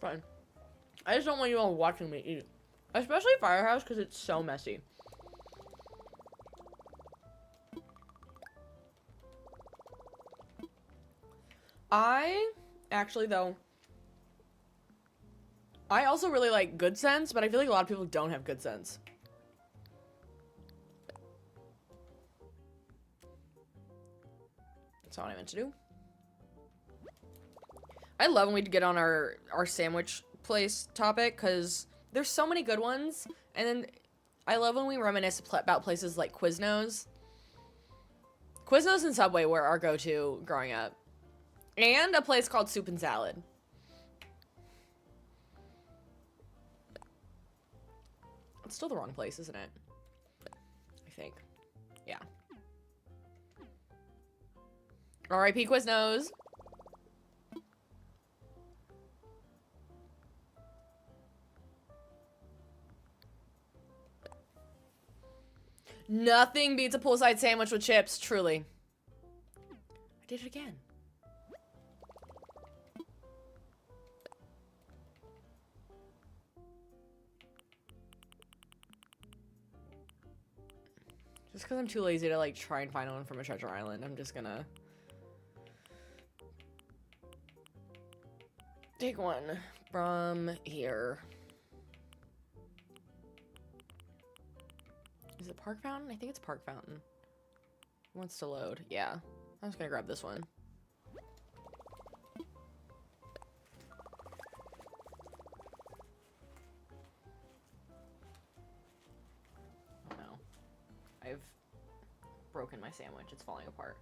Fine. I just don't want you all watching me eat. Especially Firehouse because it's so messy. I actually, though, I also really like Good Sense, but I feel like a lot of people don't have Good Sense. That's not what I meant to do. I love when we get on our sandwich place topic because there's so many good ones. And then I love when we reminisce about places like Quiznos. Quiznos and Subway were our go-to growing up. And a place called Soup and Salad. It's still the wrong place, isn't it? I think. Yeah. R.I.P. Quiznos. Nothing beats a poolside sandwich with chips, truly. I did it again. Just because I'm too lazy to, like, try and find one from a treasure island, I'm just gonna take one from here. Is it Park Fountain? I think it's Park Fountain. It wants to load. Yeah. I'm just gonna grab this one. Oh no. I've broken my sandwich. It's falling apart.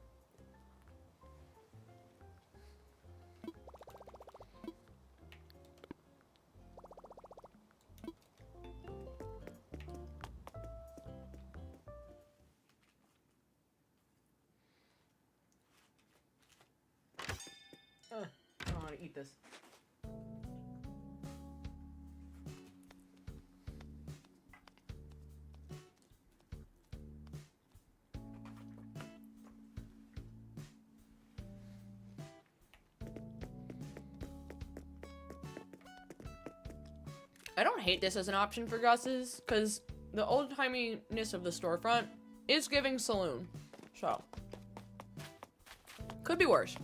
I don't want to eat this. I don't hate this as an option for Gus's, because the old-timiness of the storefront is giving saloon. So, could be worse.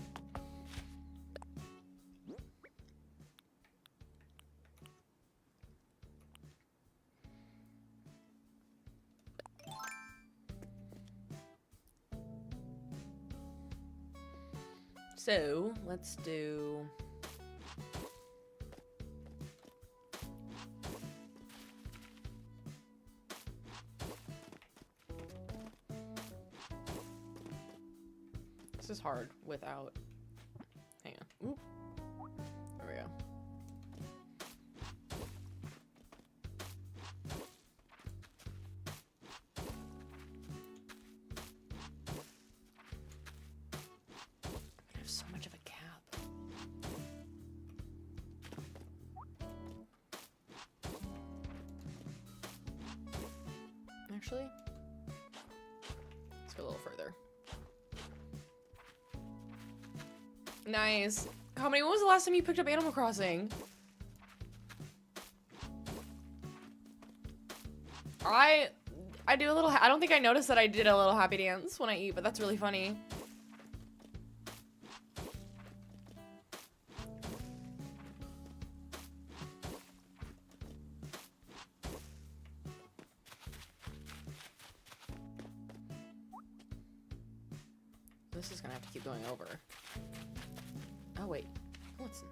So, let's do... This is hard without... Hang on. Oop. There we go. I have so much of a cap. Actually, let's go a little further. Nice. When was the last time you picked up Animal Crossing? I do a little, I don't think I noticed that I did a little happy dance when I eat, but that's really funny. This is gonna have to keep going over. Oh, wait. What's...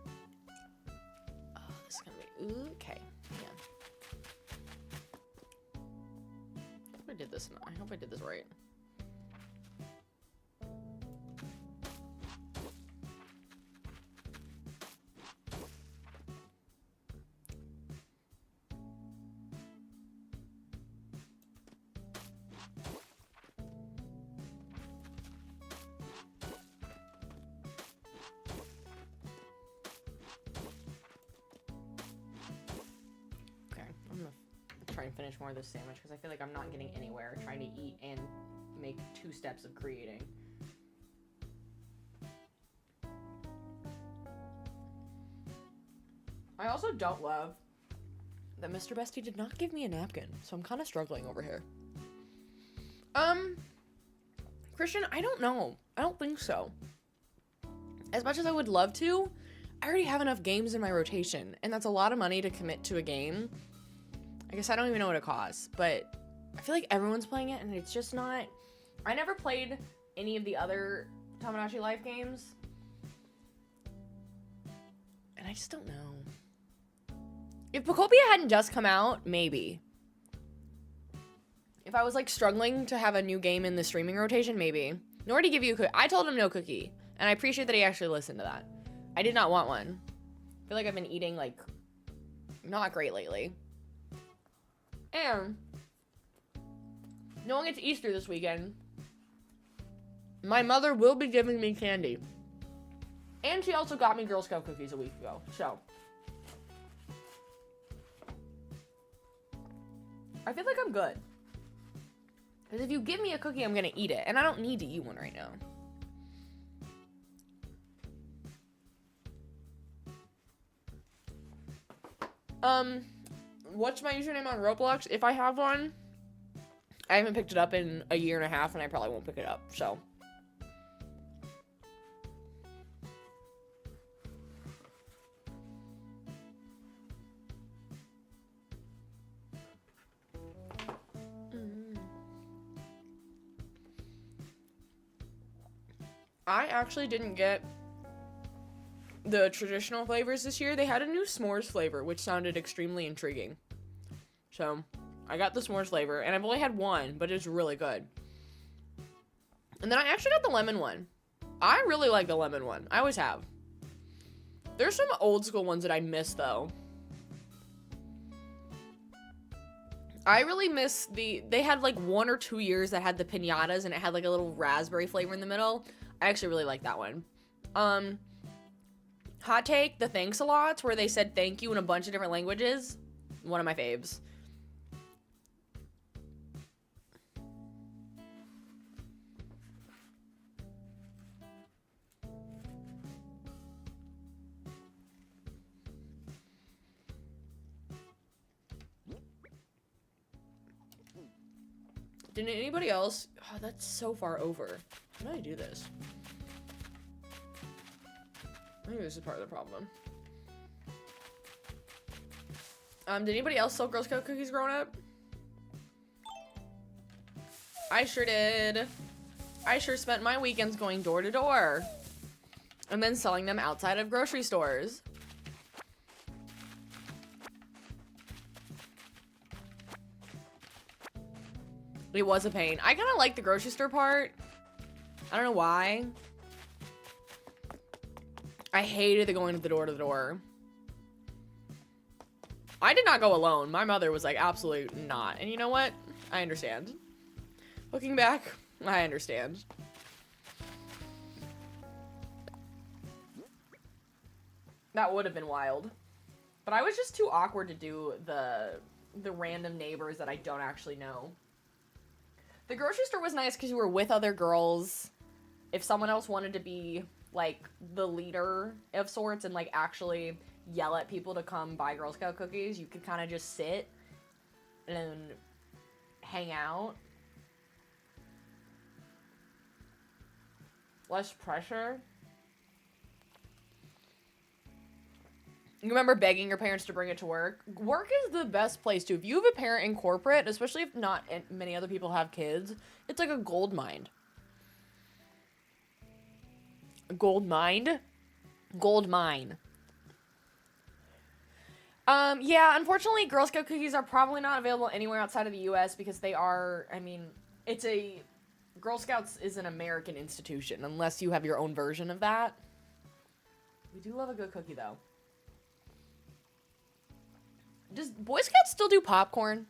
Oh, this is gonna be... Ooh, okay. Yeah. I hope I did this. I hope I did this right. try and finish more of this sandwich because I feel like I'm not getting anywhere trying to eat and make 2 steps of creating. I also don't love that Mr. Bestie did not give me a napkin, so I'm kind of struggling over here. Christian, I don't know. I don't think so. As much as I would love to, I already have enough games in my rotation, and that's a lot of money to commit to a game. I guess I don't even know what it costs, but I feel like everyone's playing it, and it's just not... I never played any of the other Tamagotchi Life games, and I just don't know. If Pocopia hadn't just come out, maybe. If I was, like, struggling to have a new game in the streaming rotation, maybe. Nor to give you a cookie. I told him no cookie, and I appreciate that he actually listened to that. I did not want one. I feel like I've been eating, like, not great lately. And, knowing it's Easter this weekend, my mother will be giving me candy. And she also got me Girl Scout cookies a week ago, so. I feel like I'm good. Because if you give me a cookie, I'm gonna eat it. And I don't need to eat one right now. What's my username on Roblox? If I have one, I haven't picked it up in a year and a half, and I probably won't pick it up, so. I actually didn't get the traditional flavors this year. They had a new s'mores flavor, which sounded extremely intriguing. So, I got the s'mores flavor, and I've only had one, but it's really good. And then I actually got the lemon one. I really like the lemon one. I always have. There's some old school ones that I miss, though. I really miss they had like 1 or 2 years that had the piñatas, and it had like a little raspberry flavor in the middle. I actually really like that one. Hot take, the thanks a lots, where they said thank you in a bunch of different languages. One of my faves. Did anybody else? Oh, that's so far over. How do I do this? Maybe this is part of the problem. Did anybody else sell Girl Scout cookies growing up? I sure did. I sure spent my weekends going door to door and then selling them outside of grocery stores. It was a pain. I kind of like the grocery store part. I don't know why. I hated the going to the door. I did not go alone. My mother was like, absolutely not. And you know what? I understand. Looking back, I understand. That would have been wild. But I was just too awkward to do the random neighbors that I don't actually know. The grocery store was nice because you were with other girls. If someone else wanted to be, like, the leader of sorts and, like, actually yell at people to come buy Girl Scout cookies, you could kind of just sit and hang out. Less pressure. You remember begging your parents to bring it to work? Work is the best place to. If you have a parent in corporate, especially if not many other people have kids, it's like a gold mine. Gold mine? Gold mine. Yeah, unfortunately, Girl Scout cookies are probably not available anywhere outside of the US because they are, I mean, Girl Scouts is an American institution, unless you have your own version of that. We do love a good cookie, though. Does Boy Scouts still do popcorn?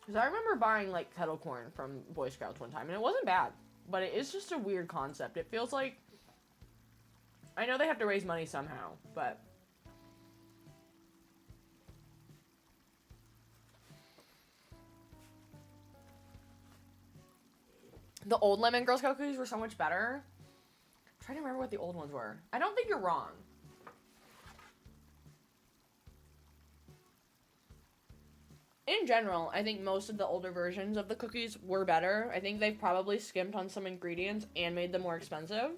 Because I remember buying, like, kettle corn from Boy Scouts one time, and it wasn't bad. But it is just a weird concept. It feels like... I know they have to raise money somehow, but... The old lemon Girl Scout cookies were so much better. I'm trying to remember what the old ones were. I don't think you're wrong. In general, I think most of the older versions of the cookies were better. I think they've probably skimped on some ingredients and made them more expensive.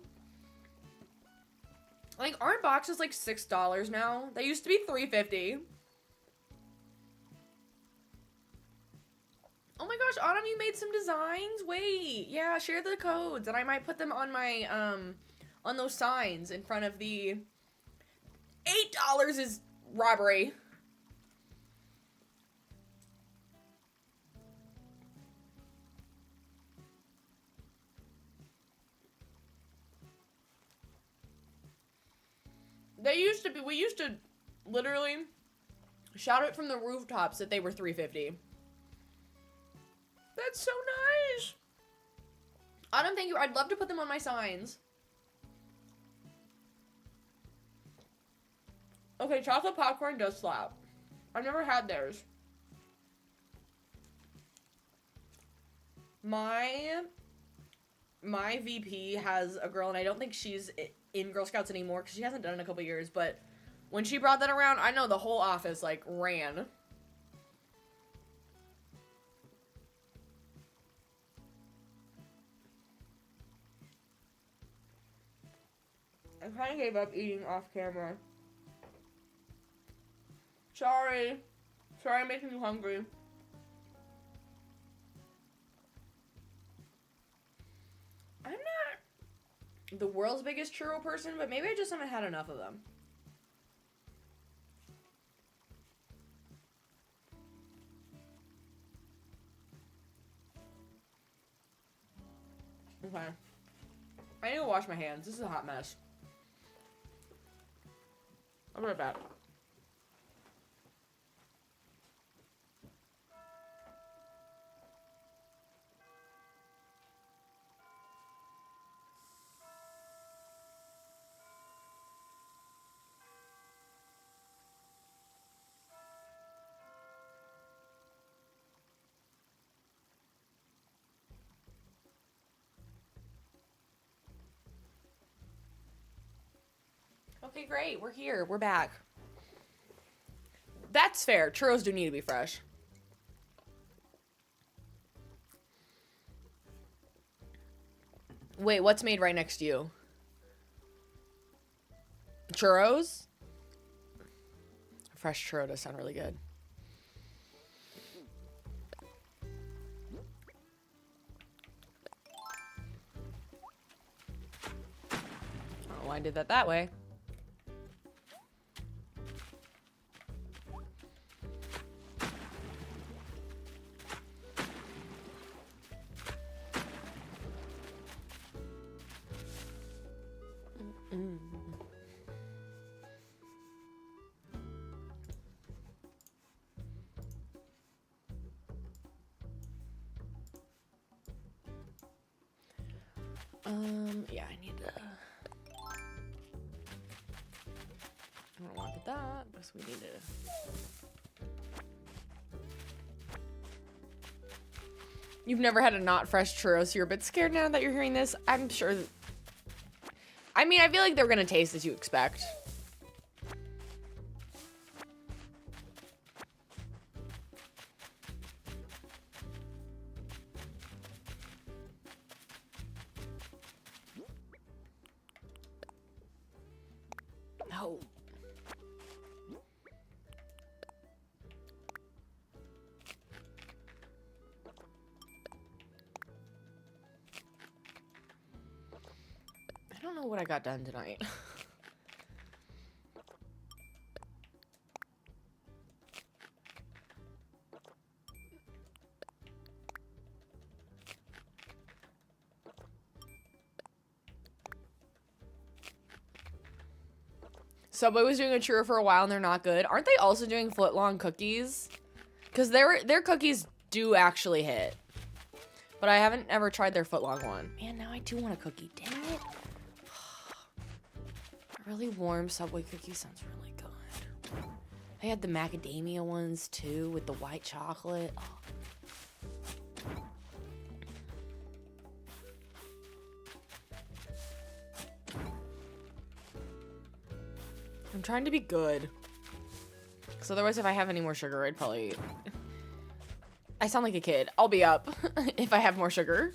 Like, aren't boxes like $6 now? They used to be $3.50. Oh my gosh, Autumn, you made some designs? Wait, yeah, share the codes, and I might put them on my, on those signs in front of the... $8 is robbery. We used to literally shout it from the rooftops that they were $3.50. That's so nice. Autumn, thank you. I'd love to put them on my signs. Okay, chocolate popcorn does slap. I've never had theirs. My VP has a girl, and I don't think she's in Girl Scouts anymore because she hasn't done it in a couple years, but when she brought that around, I know the whole office, like, ran. I kind of gave up eating off camera. Sorry. Sorry I'm making you hungry. I'm not the world's biggest churro person, but maybe I just haven't had enough of them. Okay. I need to wash my hands. This is a hot mess. I'll be right back. Okay, great. We're here. We're back. That's fair. Churros do need to be fresh. Wait, what's made right next to you? Churros? A fresh churro does sound really good. Oh, I did that way. Yeah, I need to... I don't want that, because we need to... You've never had a not fresh churro, so you're a bit scared now that you're hearing this? I'm sure... I mean, I feel like they're gonna taste as you expect. No. I don't know what I got done tonight. Subway was doing a churro for a while and they're not good. Aren't they also doing foot-long cookies? Because their cookies do actually hit. But I haven't ever tried their footlong one. Man, now I do want a cookie. Dang it. A really warm Subway cookie sounds really good. They had the macadamia ones too with the white chocolate. Oh. I'm trying to be good. Because otherwise, if I have any more sugar, I'd probably... I sound like a kid. I'll be up if I have more sugar.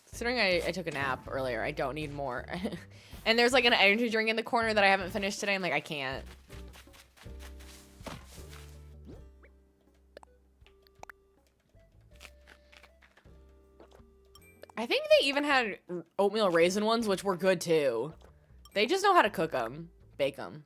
Considering I took a nap earlier, I don't need more. And there's like an energy drink in the corner that I haven't finished today. I'm like, I can't. I think they even had oatmeal raisin ones, which were good too. They just know how to cook them, bake them.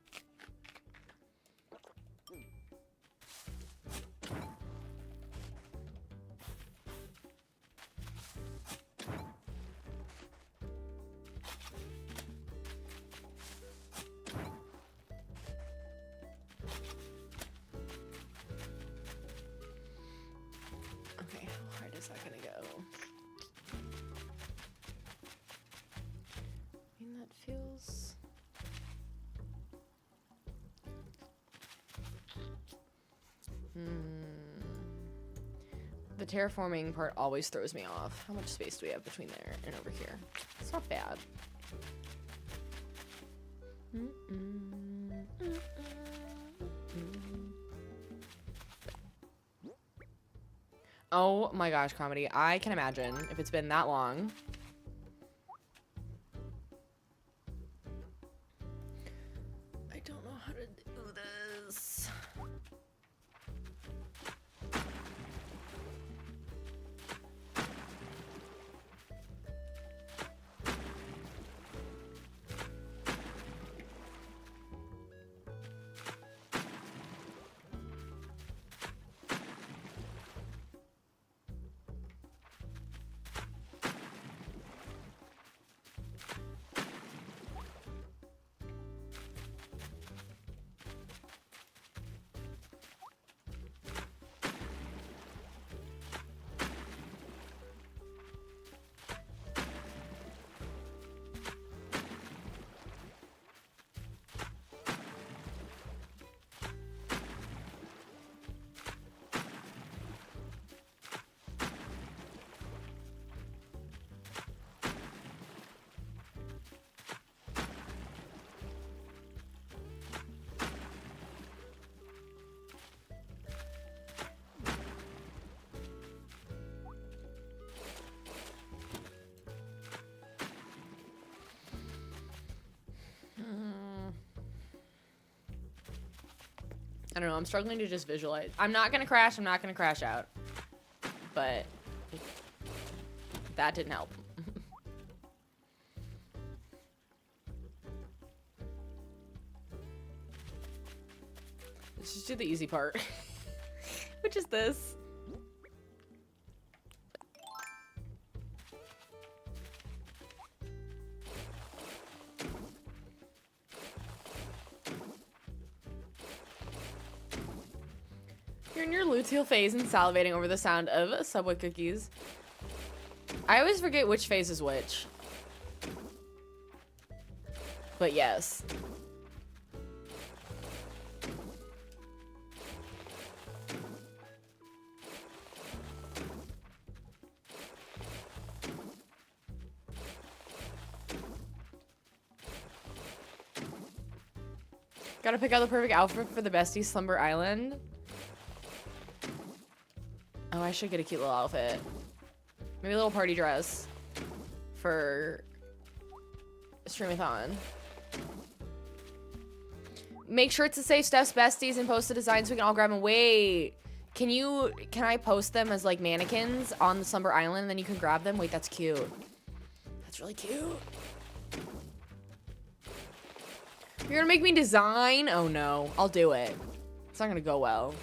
Okay, how hard is that gonna go? I mean, that feels... The terraforming part always throws me off. How much space do we have between there and over here? It's not bad. Oh my gosh, comedy. I can imagine if it's been that long. I don't know how to do this. I don't know, I'm struggling to just visualize. I'm not gonna crash out. But that didn't help. Let's just do the easy part. Which is this. You're in your luteal phase and salivating over the sound of Subway cookies. I always forget which phase is which. But yes. Gotta pick out the perfect outfit for the bestie Slumber Island. Oh, I should get a cute little outfit. Maybe a little party dress for Streamathon. Make sure to say Steph's besties and post the design so we can all grab them. Wait, can I post them as like mannequins on the Slumber Island and then you can grab them? Wait, that's cute. That's really cute. You're gonna make me design? Oh no, I'll do it. It's not gonna go well.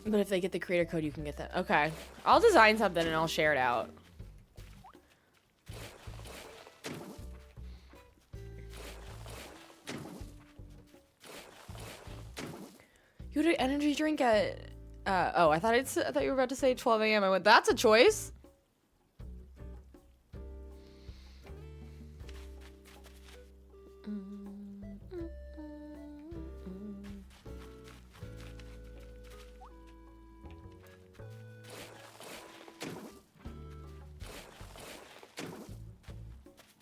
But if they get the creator code, you can get that. Okay. I'll design something and I'll share it out. You had an energy drink at... oh, I thought you were about to say 12 a.m. I went, that's a choice.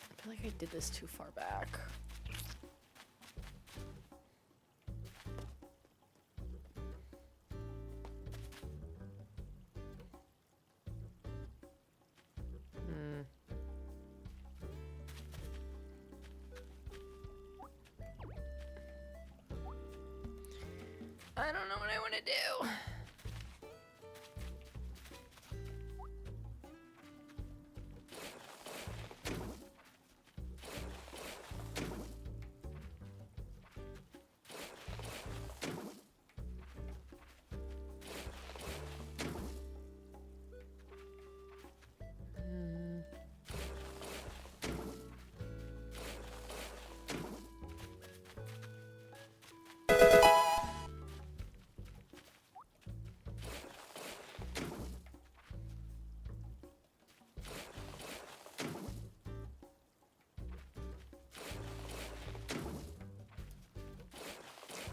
I feel like I did this too far back. I don't know what I want to do.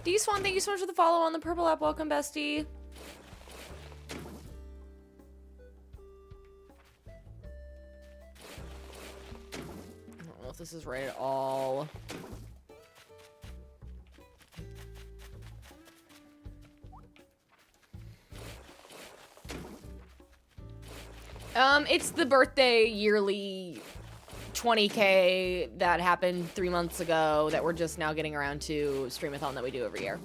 D-Swan, thank you so much for the follow on the purple app. Welcome, bestie. I don't know if this is right at all. It's the birthday yearly 20K that happened 3 months ago that we're just now getting around to streamathon that we do every year.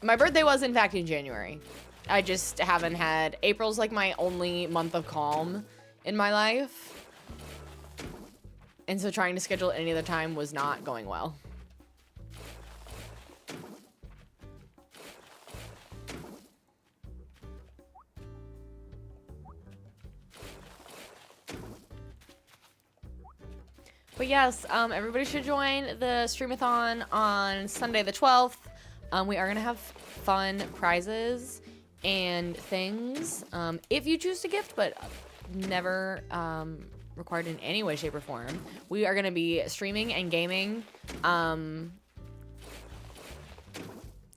My birthday was in fact in January. I just haven't had... April's like my only month of calm in my life. And so trying to schedule any other time was not going well. But yes, everybody should join the streamathon on Sunday the 12th. We are going to have fun prizes and things if you choose to gift, but never required in any way, shape, or form. We are going to be streaming and gaming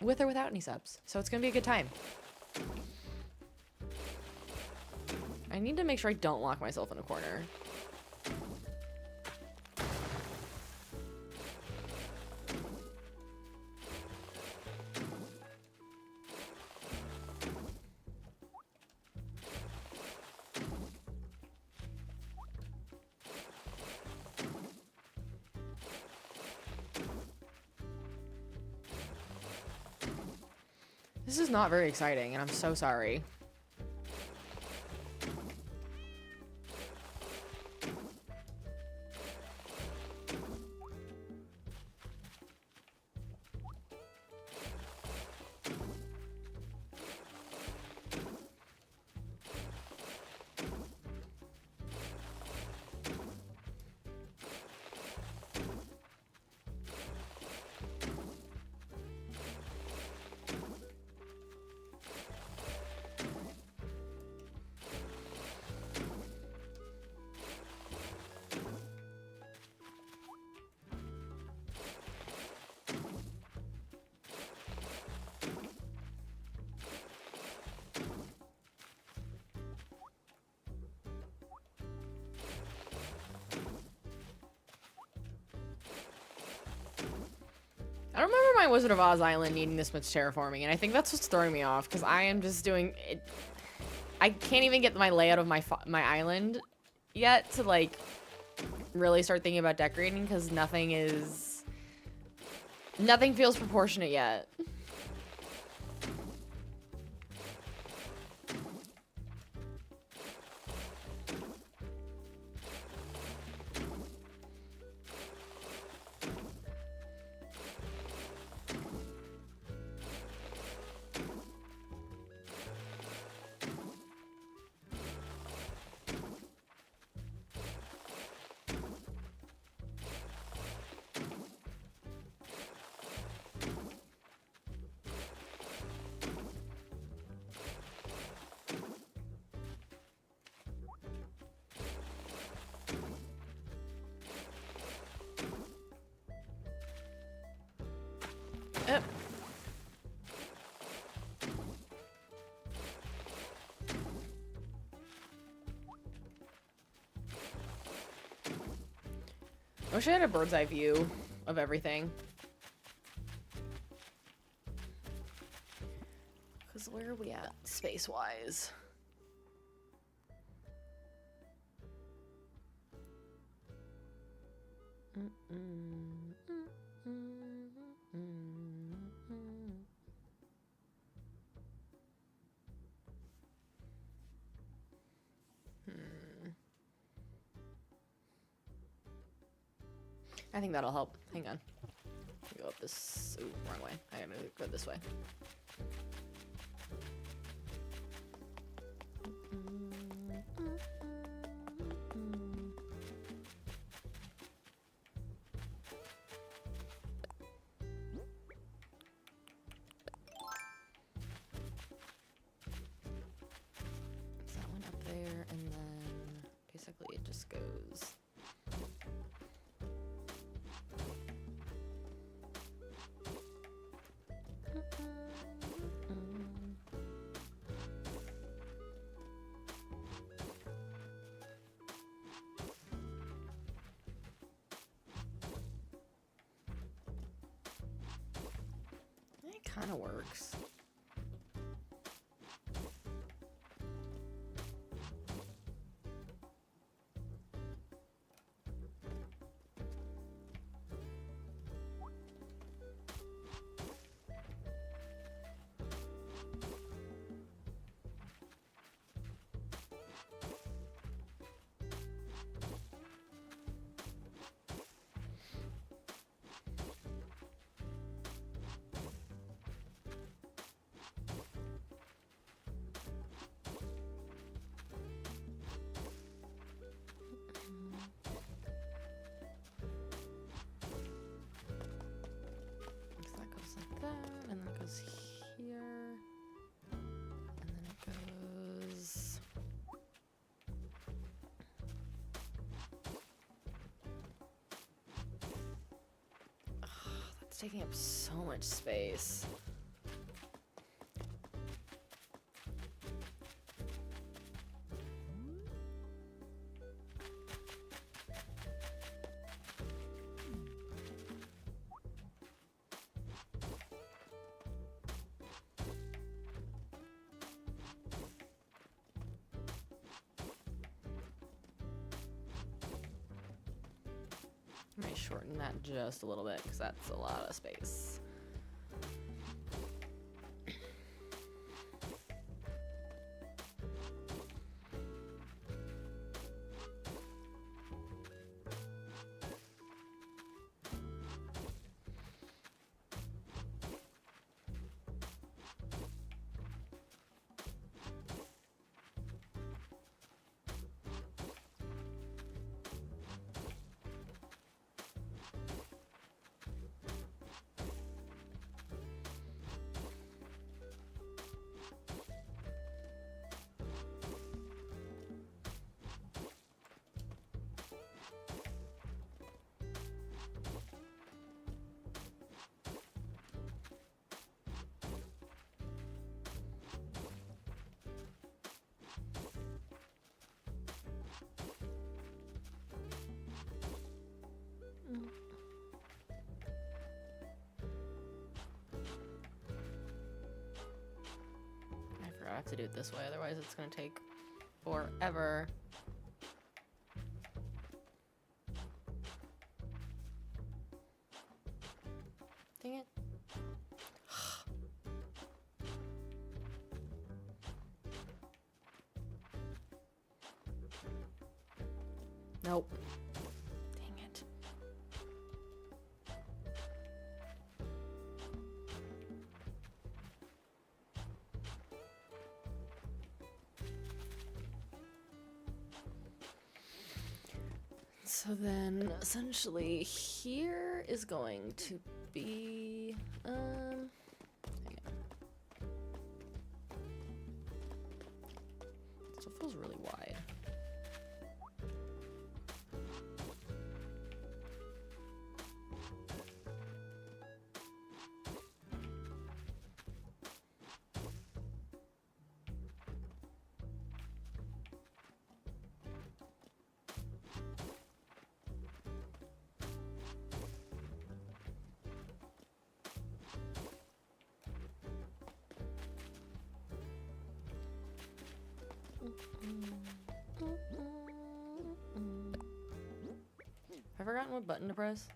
with or without any subs. So it's going to be a good time. I need to make sure I don't lock myself in a corner. This is not very exciting, and I'm so sorry. I don't remember my Wizard of Oz island needing this much terraforming, and I think that's what's throwing me off, because I am just doing it. I can't even get my layout of my island yet to, like, really start thinking about decorating, because nothing feels proportionate yet. I wish I had a bird's eye view of everything. Because where are we at space-wise? I think that'll help. Hang on. Go up this. Ooh, wrong way. I gotta go this way. So that went up there, and then basically it just goes. It kind of works. And then it goes here, and then it goes. Ugh, that's taking up so much space. I might shorten that just a little bit because that's a lot of space. I have to do it this way, otherwise it's gonna take forever. Dang it. Nope. Dang it. So then, essentially, here is going to be, hang on. Still feels really wide. Have I forgotten what button to press?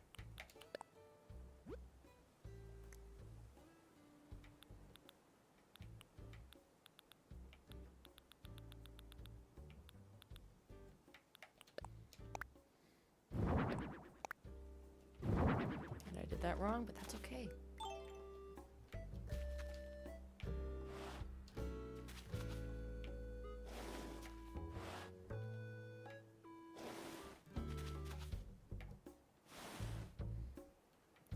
And I did that wrong, but that's okay.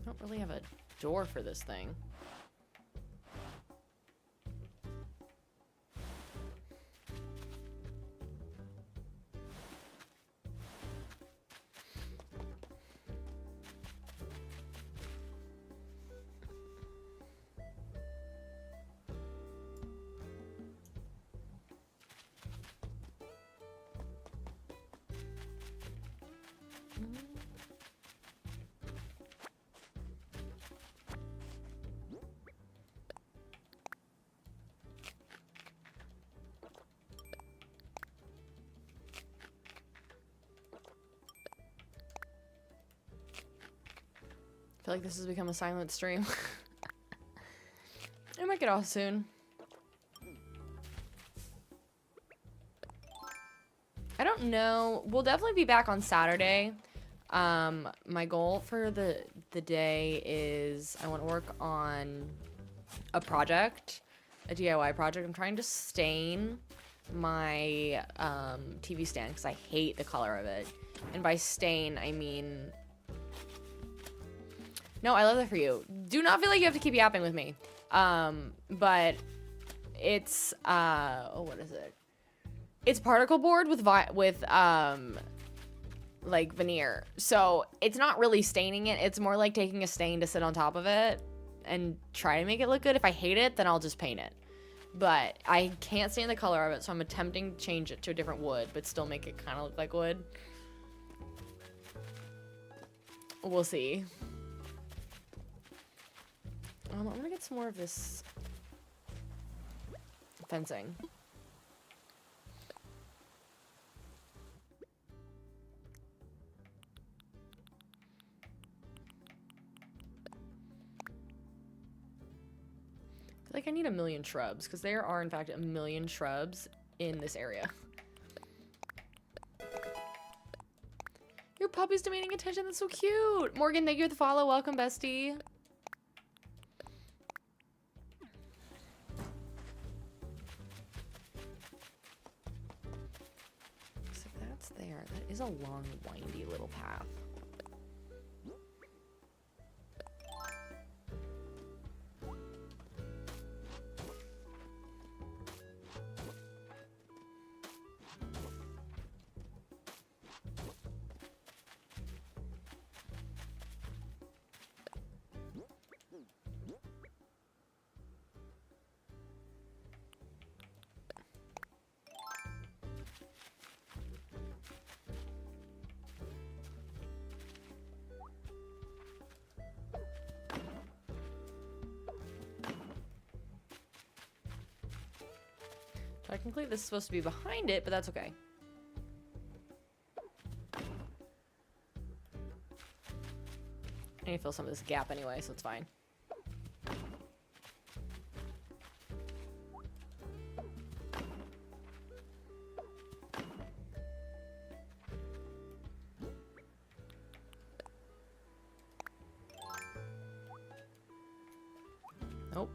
I don't really have a door for this thing. I feel like this has become a silent stream. I might get off soon. I don't know. We'll definitely be back on Saturday. My goal for the day is I want to work on a project, a DIY project. I'm trying to stain my TV stand because I hate the color of it. And by stain, I mean... No, I love that for you. Do not feel like you have to keep yapping with me. But it's, oh, what is it? It's particle board with like veneer. So it's not really staining it. It's more like taking a stain to sit on top of it and try to make it look good. If I hate it, then I'll just paint it. But I can't stand the color of it, so I'm attempting to change it to a different wood, but still make it kind of look like wood. We'll see. I'm gonna get some more of this fencing. I feel like I need 1,000,000 shrubs, because there are, in fact, 1,000,000 shrubs in this area. Your puppy's demanding attention. That's so cute. Morgan, thank you for the follow. Welcome, bestie. So that's there. That is a long, windy little path. Technically, this is supposed to be behind it, but that's okay. I need to fill some of this gap anyway, so it's fine. Nope.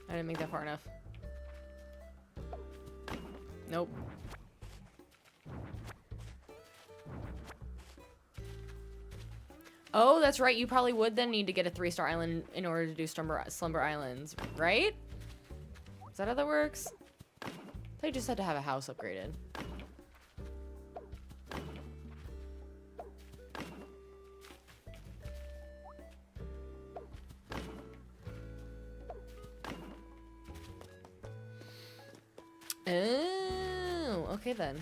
I didn't make that far enough. Nope. Oh, that's right. You probably would then need to get a 3-star island in order to do Slumber Islands, right? Is that how that works? I thought you just had to have a house upgraded. Oh, okay then.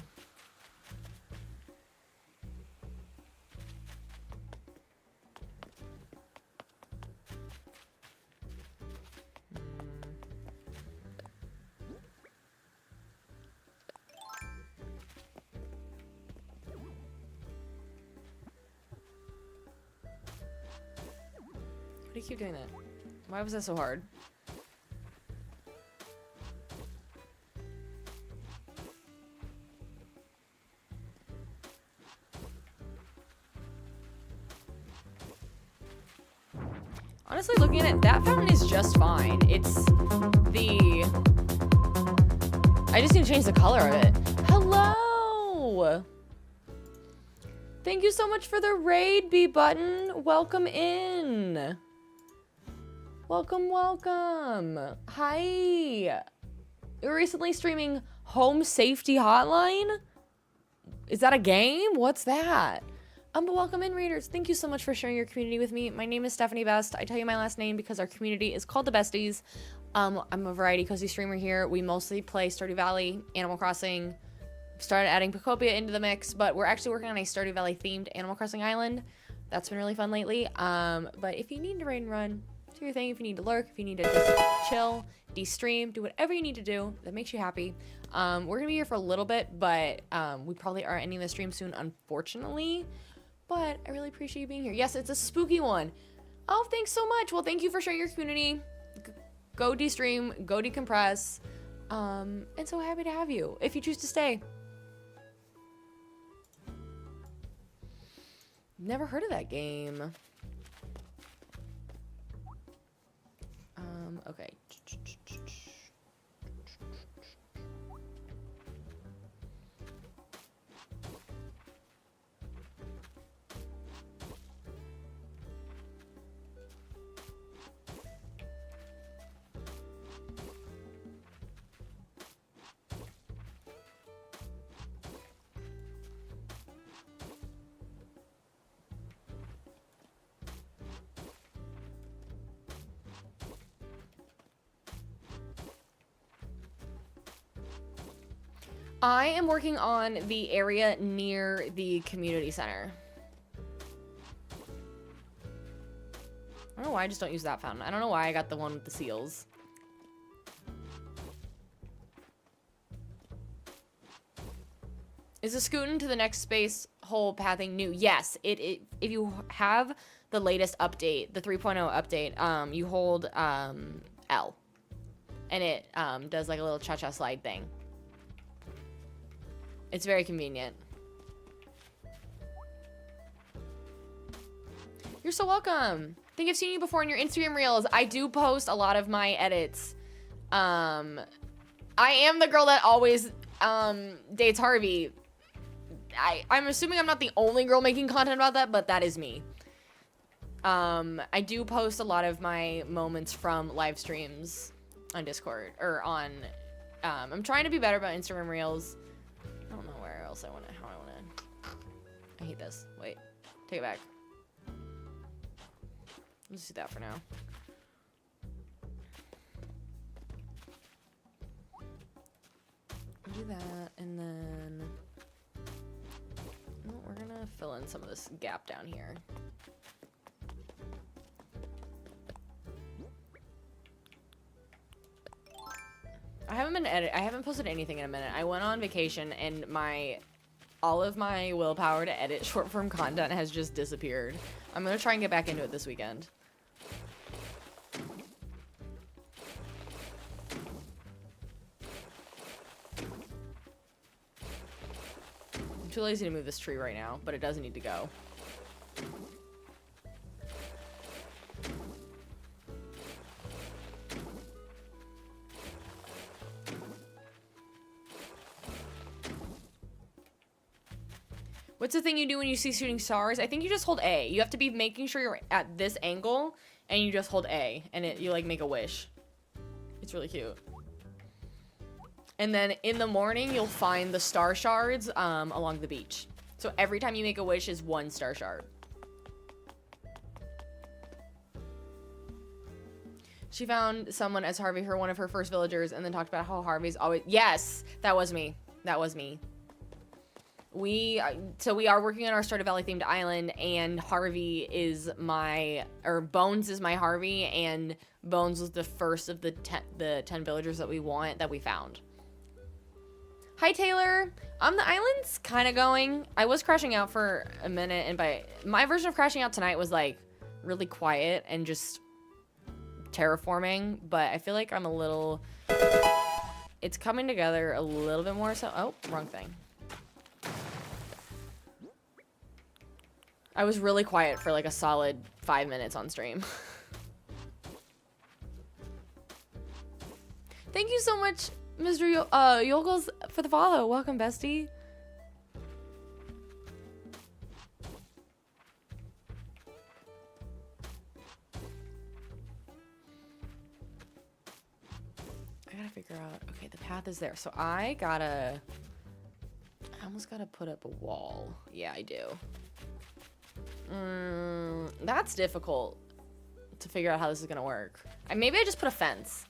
Why do you keep doing that? Why was that so hard? Honestly, looking at it, that fountain is just fine. It's the... I just need to change the color of it. Hello! Thank you so much for the raid, B-Button. Welcome in. Welcome, welcome. Hi. You're recently streaming Home Safety Hotline? Is that a game? What's that? But welcome in, readers. Thank you so much for sharing your community with me. My name is Stephanie Best. I tell you my last name because our community is called the Besties. I'm a variety cozy streamer here. We mostly play Stardew Valley, Animal Crossing. Started adding Pocopia into the mix, but we're actually working on a Stardew Valley themed Animal Crossing island. That's been really fun lately. But if you need to raid and run, do your thing. If you need to lurk, if you need to just chill, de-stream, do whatever you need to do that makes you happy. We're gonna be here for a little bit, but we probably are ending the stream soon, unfortunately. But I really appreciate you being here. Yes, it's a spooky one. Oh, thanks so much. Well, thank you for sharing your community. Go de-stream, go decompress. And so happy to have you, if you choose to stay. Never heard of that game. Okay. I am working on the area near the community center. I don't know why I just don't use that fountain. I don't know why I got the one with the seals. Is the scooting to the next space hole pathing new? Yes, if you have the latest update, the 3.0 update, you hold L. And it does like a little cha-cha slide thing. It's very convenient. You're so welcome. I think I've seen you before in your Instagram reels. I do post a lot of my edits. I am the girl that always dates Harvey. I'm assuming I'm not the only girl making content about that, but that is me. I do post a lot of my moments from live streams on Discord or on. I'm trying to be better about Instagram reels. I don't know where else how I want to. I hate this. Wait, take it back. Let's do that for now. Do that, and then we're gonna fill in some of this gap down here. I haven't posted anything in a minute. I went on vacation and all of my willpower to edit short form content has just disappeared. I'm gonna try and get back into it this weekend. I'm too lazy to move this tree right now, but it does need to go. What's the thing you do when you see shooting stars? I think you just hold A. You have to be making sure you're at this angle, and you just hold A, and you like make a wish. It's really cute. And then in the morning, you'll find the star shards along the beach. So every time you make a wish is one star shard. She found someone as Harvey, one of her first villagers, and then talked about how Harvey's always... Yes! That was me. That was me. So we are working on our Stardew Valley themed island, and Harvey is my... Or Bones is my Harvey, and Bones was the first of the 10 villagers that we found. Hi, Taylor. The island's kind of going. I was crashing out for a minute, and my version of crashing out tonight was, like, really quiet and just terraforming, but I feel like I'm a little... It's coming together a little bit more, so... Oh, wrong thing. I was really quiet for, like, a solid 5 minutes on stream. Thank you so much, Mr. Yogels, for the follow. Welcome, bestie. I gotta figure out... Okay, the path is there. So I almost gotta put up a wall. Yeah, I do. That's difficult to figure out how this is gonna work. Maybe I just put a fence.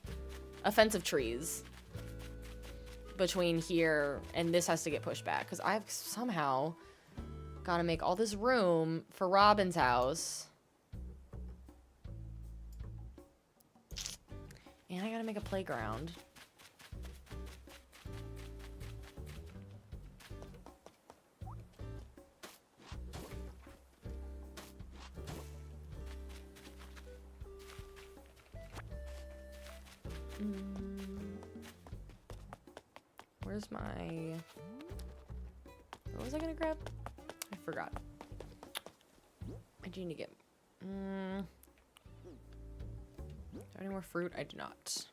A fence of trees. Between here and this has to get pushed back. Because I've somehow gotta make all this room for Robin's house. And I gotta make a playground. Where's my... What was I gonna grab? I forgot. I do need to get... Do I have any more fruit? I do not.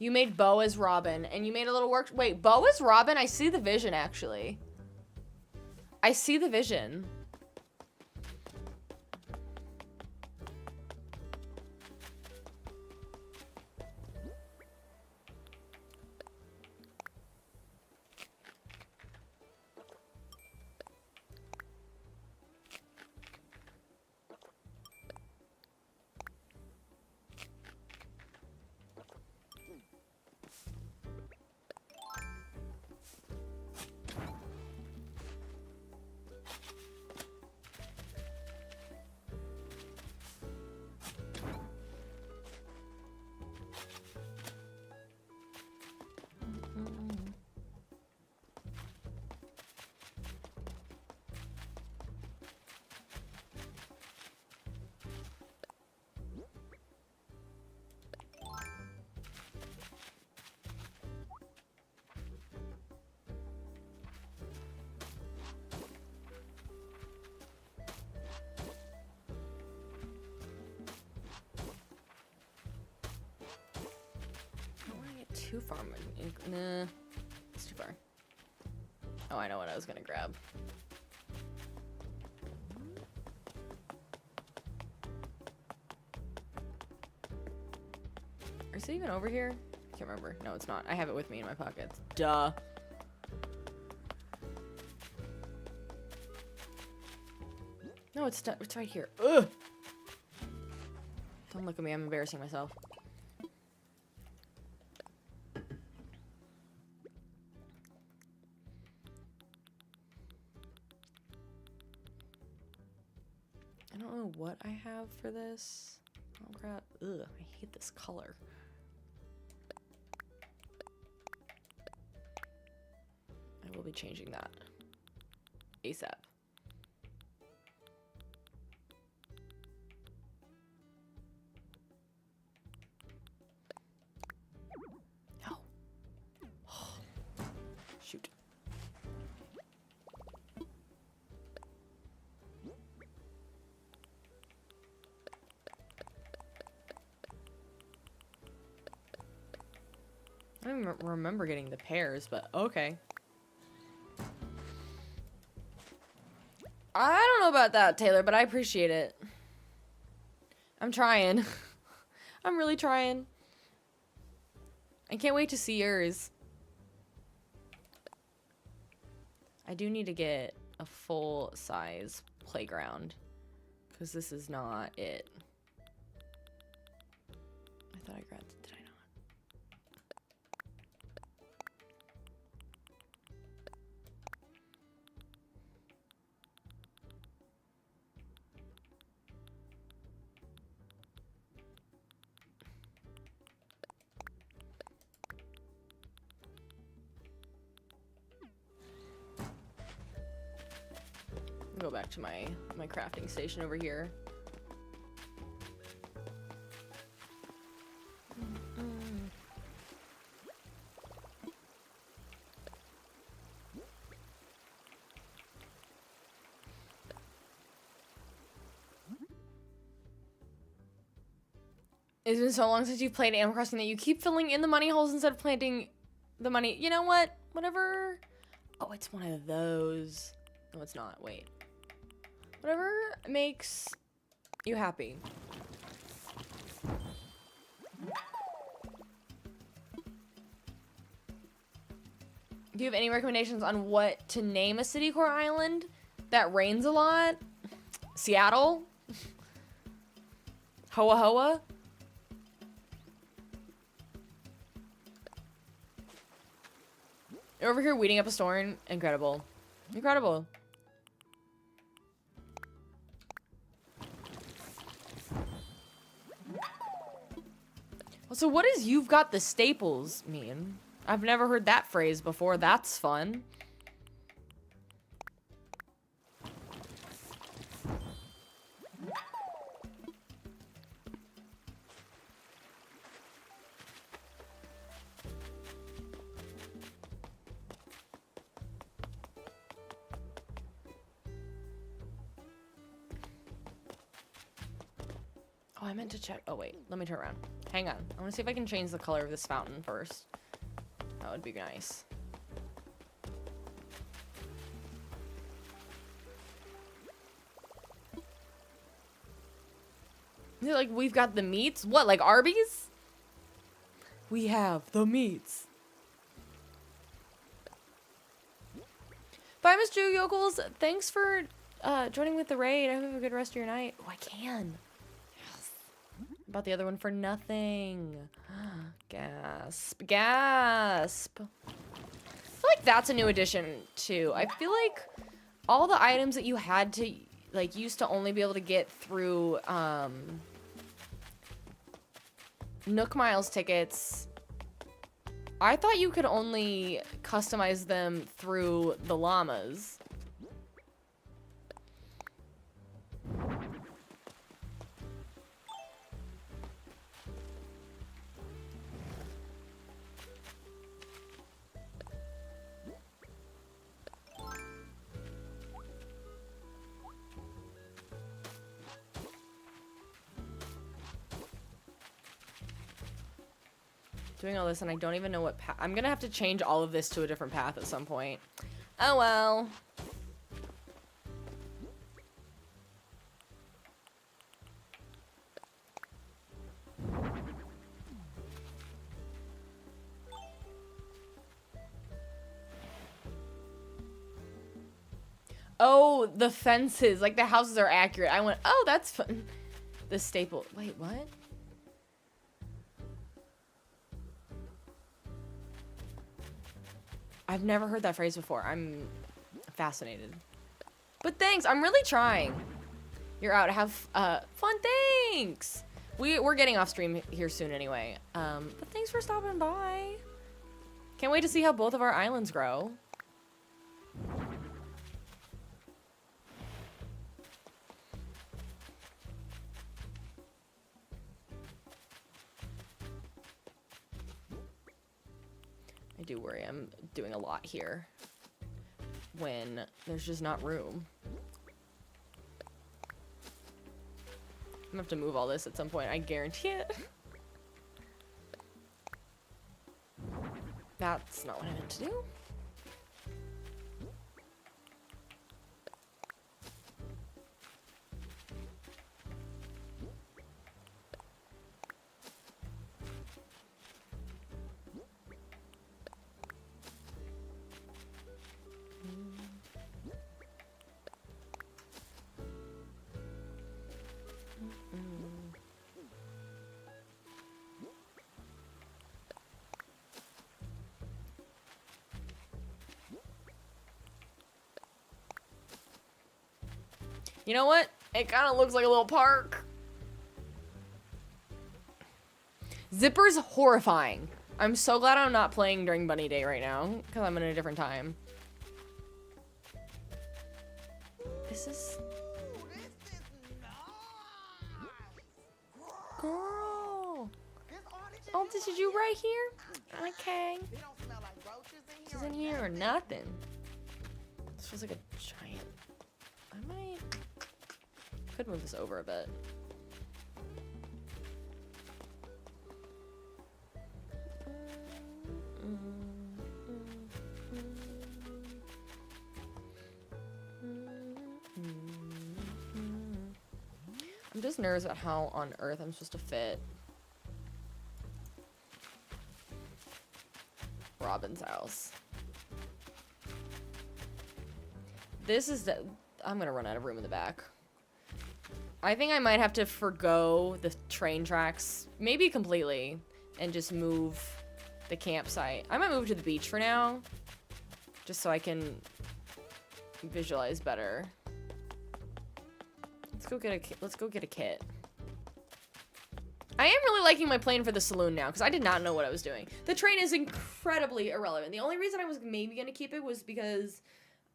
You made Bo as Robin, and you made a little work... Wait, Bo as Robin? I see the vision, actually. I see the vision. Too far. Nah, it's too far. Oh, I know what I was gonna grab. Is it even over here? I can't remember. No, it's not. I have it with me in my pockets. Duh. No, it's right here. Ugh. Don't look at me. I'm embarrassing myself. I don't know what I have for this. Oh crap. Ugh, I hate this color. I will be changing that ASAP. No. Shoot. I don't even remember getting the pears, but okay. I don't know about that, Taylor, but I appreciate it. I'm trying. I'm really trying. I can't wait to see yours. I do need to get a full-size playground, because this is not it. I thought I grabbed it. Did I not? Go back to my crafting station over here. It's been so long since you've played Animal Crossing that you keep filling in the money holes instead of planting the money. You know what? Whatever. Oh, it's one of those. No, it's not. Wait. Whatever makes you happy. Do you have any recommendations on what to name a city core island that rains a lot? Seattle? Hoa Hoa? You're over here weeding up a storm. Incredible. Incredible. So what does "you've got the staples" mean? I've never heard that phrase before. That's fun. Oh, I meant to check. Oh, wait. Let me turn around. Hang on. I want to see if I can change the color of this fountain first. That would be nice. Is it like we've got the meats? What, like Arby's? We have the meats. Bye, Miss Drew Yokels. Thanks for joining with the raid. I hope you have a good rest of your night. Oh, I can. Bought the other one for nothing. Gasp. Gasp. I feel like that's a new addition, too. I feel like all the items that you had to, like, used to only be able to get through, Nook Miles tickets. I thought you could only customize them through the llamas. Doing all this and I don't even know what path. I'm gonna have to change all of this to a different path at some point. Oh well. Oh, the fences. Like the houses are accurate. I went, oh, that's fun. The staple. Wait, what? I've never heard that phrase before. I'm fascinated. But thanks. I'm really trying. You're out. Have fun. Thanks. We're getting off stream here soon anyway. But thanks for stopping by. Can't wait to see how both of our islands grow. I do worry I'm doing a lot here when there's just not room. I'm gonna have to move all this at some point, I guarantee it. That's not what I meant to do. You know what? It kind of looks like a little park. Zipper's horrifying. I'm so glad I'm not playing during Bunny Day right now, because I'm in a different time. This is... Girl! Oh, this is you right here? Okay. This is in here or nothing. This feels like a giant... I might... Could move this over a bit. I'm just nervous about how on earth I'm supposed to fit Robin's house. This is the... I'm gonna run out of room in the back. I think I might have to forgo the train tracks, maybe completely, and just move the campsite. I might move to the beach for now, just so I can visualize better. Let's go get a kit. I am really liking my plan for the saloon now, because I did not know what I was doing. The train is incredibly irrelevant. The only reason I was maybe going to keep it was because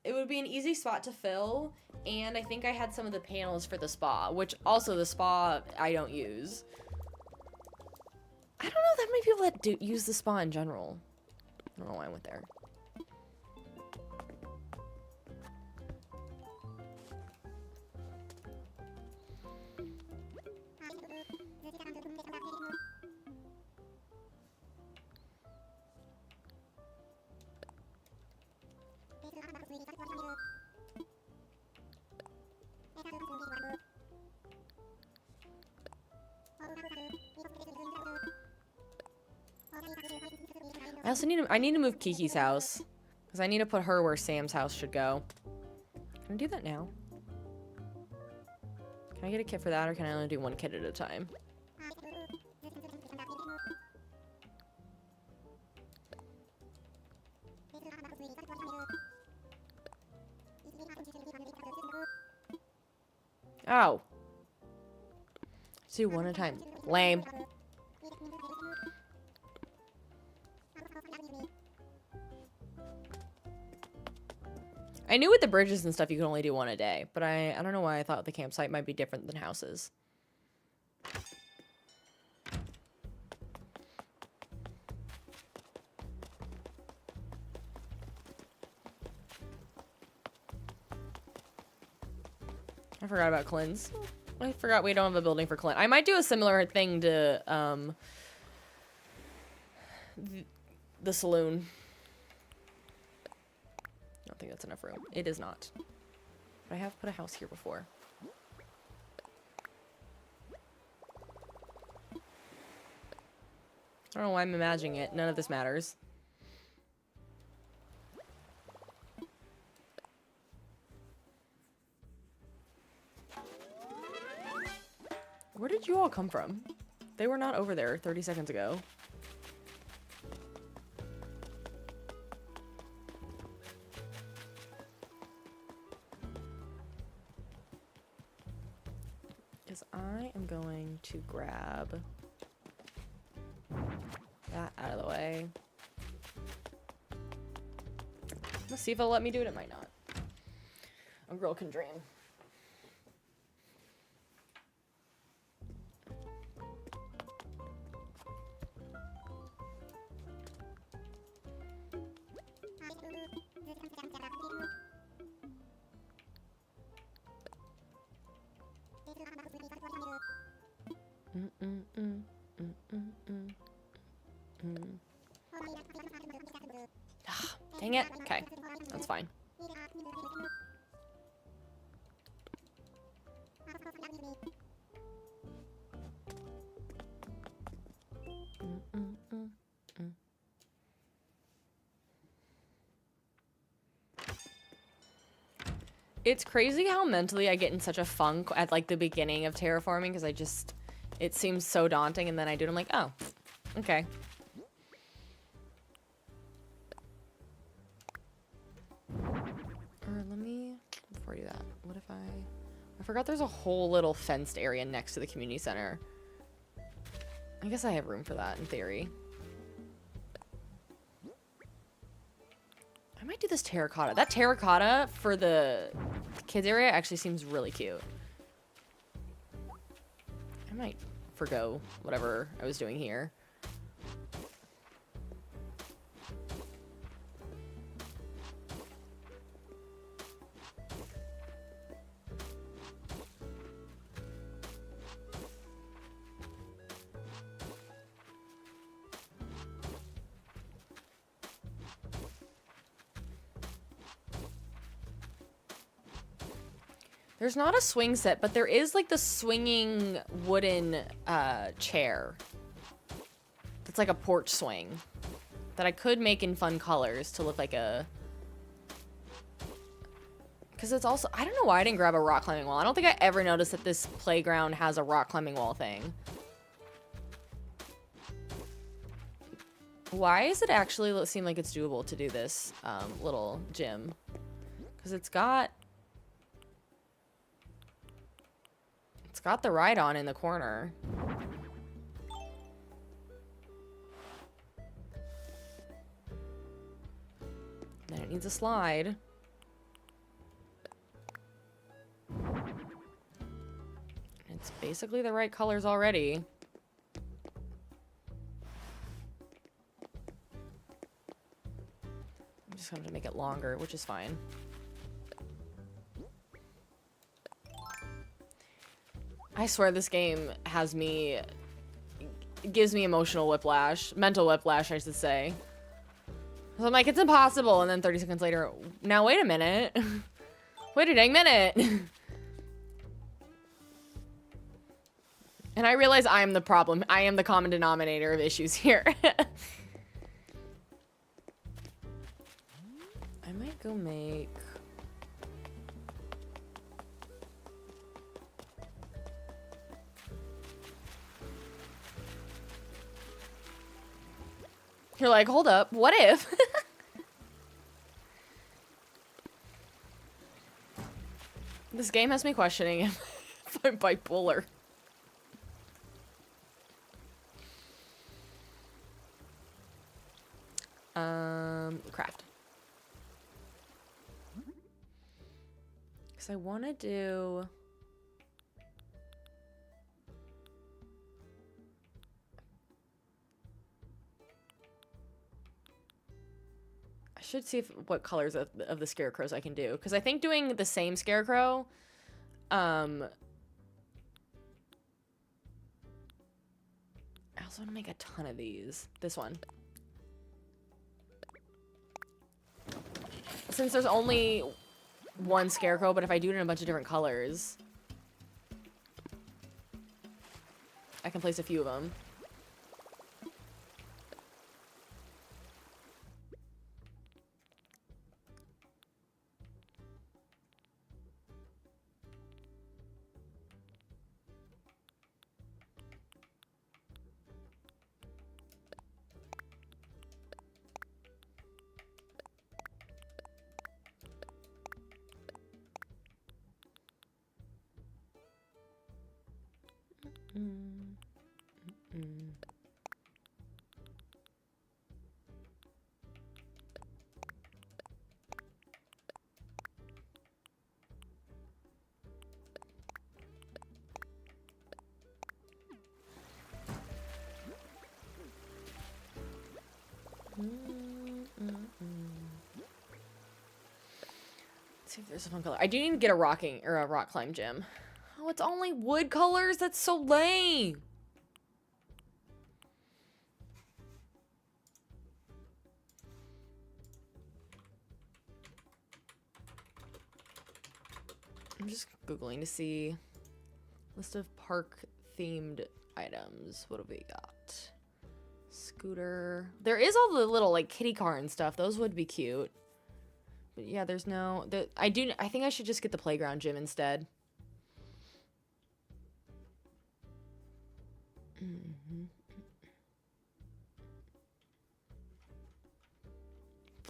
it would be an easy spot to fill, and I think I had some of the panels for the spa, which also the spa I don't use. I don't know that many people that do use the spa in general. I don't know why I went there. I need to move Kiki's house, because I need to put her where Sam's house should go. Can I do that now? Can I get a kit for that, or can I only do one kit at a time? Oh. Let's do one at a time. Lame. I knew with the bridges and stuff you could only do one a day, but I don't know why I thought the campsite might be different than houses. I forgot about Clint's. I forgot we don't have a building for Clint. I might do a similar thing to the saloon. I don't think that's enough room. It is not. But I have put a house here before. I don't know why I'm imagining it. None of this matters. Where did you all come from? They were not over there 30 seconds ago. Because I am going to grab that out of the way. Let's see if it'll let me do it. It might not. A girl can dream. Dang it. Okay, that's fine. It's crazy how mentally I get in such a funk at like the beginning of terraforming, because it seems so daunting, and then I do it, I'm like, oh, okay. Or let me, before I do that, what I forgot there's a whole little fenced area next to the community center. I guess I have room for that in theory. I might do this terracotta. That terracotta for the kids area actually seems really cute. I might forgo whatever I was doing here. There's not a swing set, but there is like the swinging wooden chair. That's like a porch swing that I could make in fun colors to look like a... Because it's also... I don't know why I didn't grab a rock climbing wall. I don't think I ever noticed that this playground has a rock climbing wall thing. Why does it actually seem like it's doable to do this little gym? Because it's got the ride on in the corner. Then it needs a slide. It's basically the right colors already. I'm just going to make it longer, which is fine. I swear this game has me... gives me emotional whiplash. Mental whiplash, I should say. So I'm like, it's impossible. And then 30 seconds later, now wait a minute. Wait a dang minute. And I realize I am the problem. I am the common denominator of issues here. I might go make... You're like, hold up, what if? This game has me questioning if I'm bipolar. Craft. Because I want to do... I should see what colors of the scarecrows I can do. Because I think doing the same scarecrow... I also want to make a ton of these. This one. Since there's only one scarecrow, but if I do it in a bunch of different colors, I can place a few of them. Let's see if there's a fun color. I do need to get a rock climb gym. Oh, it's only wood colors? That's so lame. I'm just Googling to see list of park themed items. What have we got? Scooter. There is all the little like kitty car and stuff. Those would be cute. But yeah, there's no... I think I should just get the playground gym instead.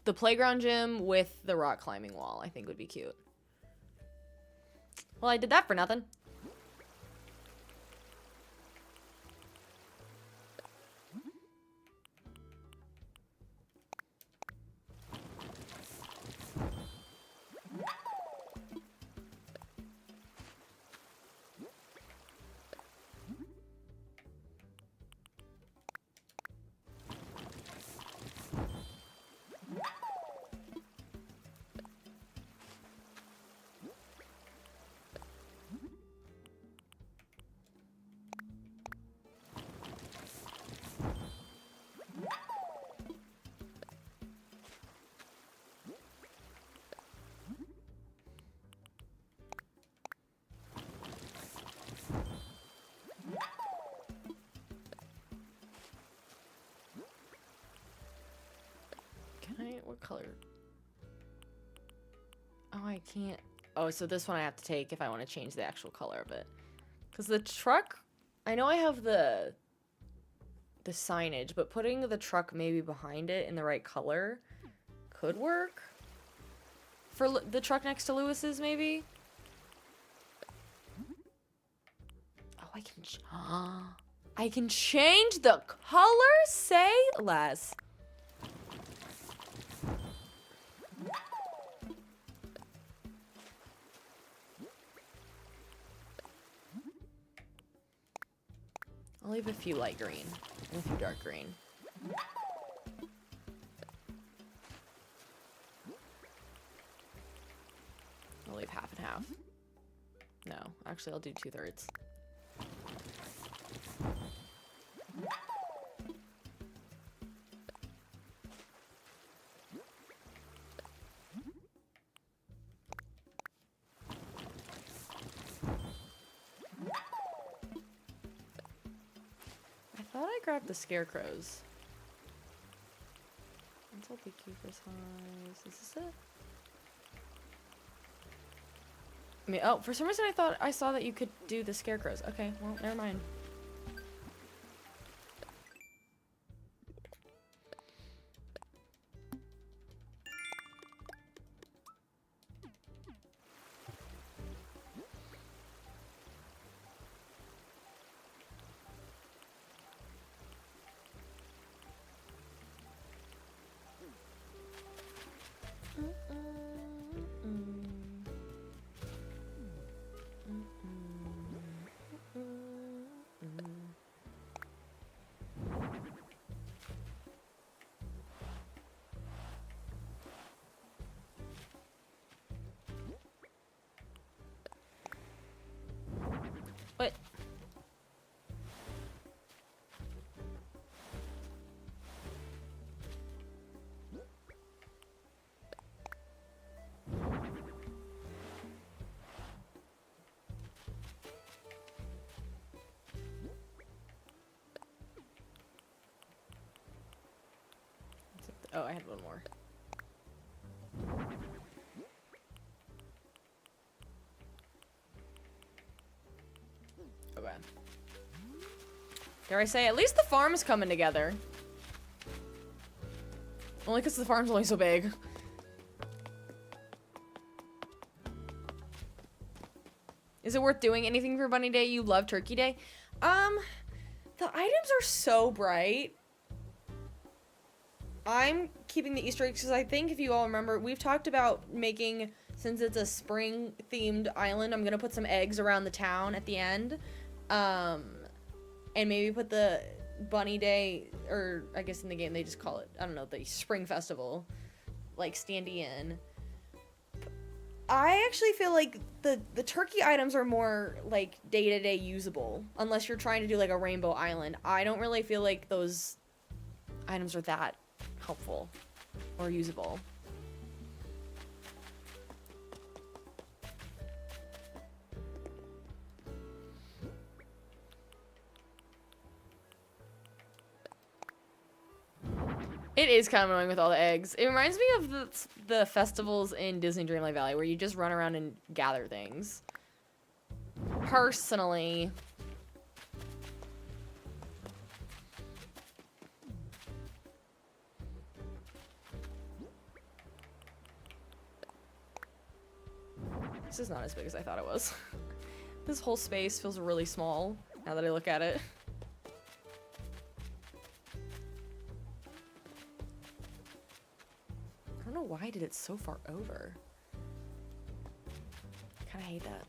The playground gym with the rock climbing wall, I think would be cute. Well, I did that for nothing. What color? Oh, I can't. Oh, so this one I have to take if I want to change the actual color of it. Because the truck, I know I have the signage, but putting the truck maybe behind it in the right color could work. For the truck next to Lewis's, maybe? Oh, I can change the color? Say less. I'll leave a few light green and a few dark green. I'll leave half and half. No, actually I'll do 2/3. I thought I grabbed the scarecrows. Until beekeeper's hives. Is this it? I mean, oh, for some reason I thought I saw that you could do the scarecrows. Okay, well, never mind. What? Oh, I had one more. Okay. Dare I say, at least the farm is coming together. Only because the farm's only so big. Is it worth doing anything for Bunny Day? You love Turkey Day? The items are so bright. I'm keeping the Easter eggs because I think if you all remember, we've talked about making, since it's a spring themed island, I'm going to put some eggs around the town at the end. And maybe put the Bunny Day, or I guess in the game they just call it, I don't know, the Spring Festival, like standee in. I actually feel like the turkey items are more like day-to-day usable, unless you're trying to do like a rainbow island. I don't really feel like those items are that helpful or usable. It is kind of annoying with all the eggs. It reminds me of the festivals in Disney Dreamlight Valley where you just run around and gather things. Personally. This is not as big as I thought it was. This whole space feels really small now that I look at it. I don't know why I did it so far over. I kind of hate that.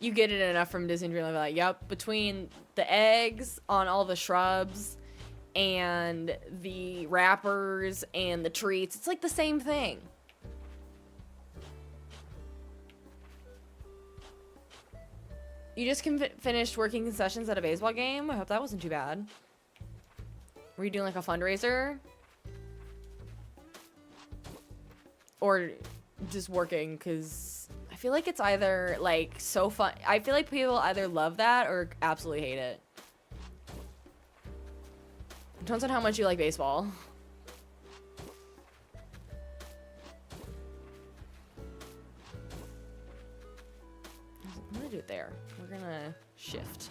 You get it enough from Disney Dreamlight Valley. Yep, between the eggs on all the shrubs and the wrappers and the treats, it's like the same thing. You just finished working concessions at a baseball game? I hope that wasn't too bad. Were you doing like a fundraiser? Or just working? Because I feel like it's either like so fun. I feel like people either love that or absolutely hate it. It depends on how much you like baseball. I'm gonna do it there. We're gonna shift.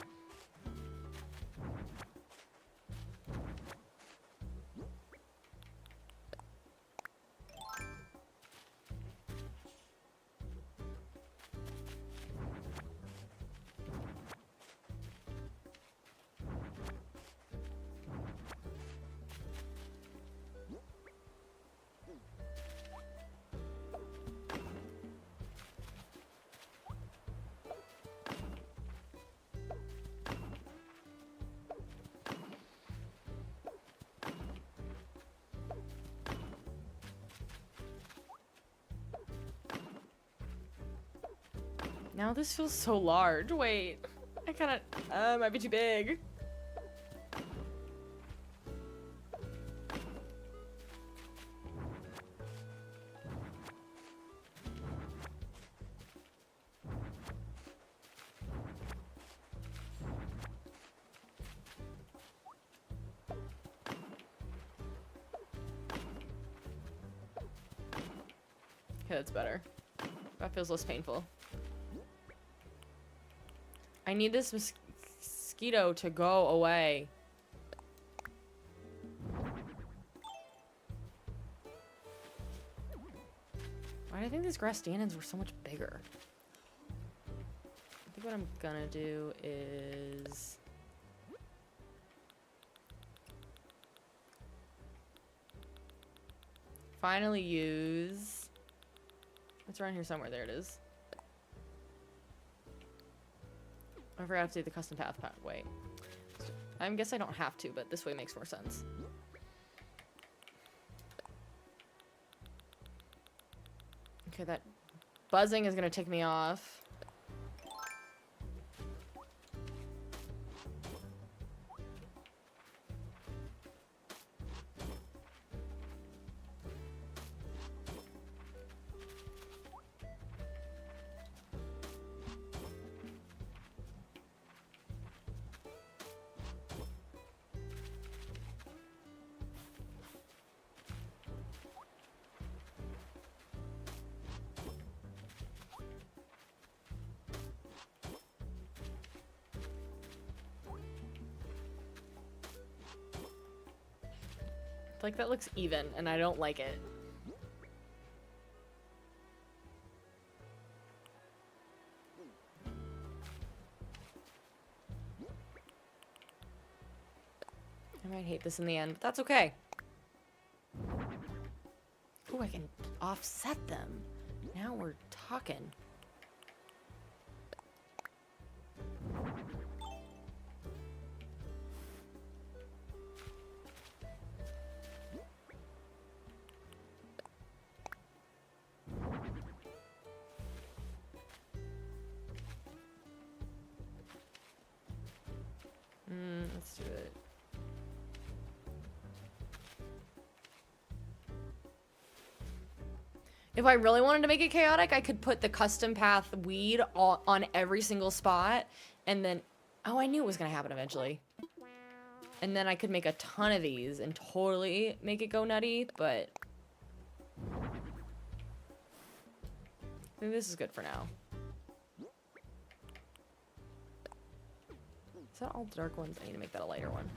Now this feels so large. Wait, I kind of might be too big. Okay, that's better. That feels less painful. I need this mosquito to go away. Why do I think these grass stand-ins were so much bigger? I think what I'm gonna do is... finally use... it's around here somewhere. There it is. I forgot to do the custom path. Wait. I guess I don't have to, but this way makes more sense. Okay, that buzzing is going to tick me off. Like that looks even, and I don't like it. I might hate this in the end, but that's okay. Ooh, I can offset them. Now we're talking. Let's do it. If I really wanted to make it chaotic, I could put the custom path weed on every single spot, and then... oh, I knew it was going to happen eventually. And then I could make a ton of these and totally make it go nutty, but I think this is good for now. Is that all dark ones? I need to make that a lighter one.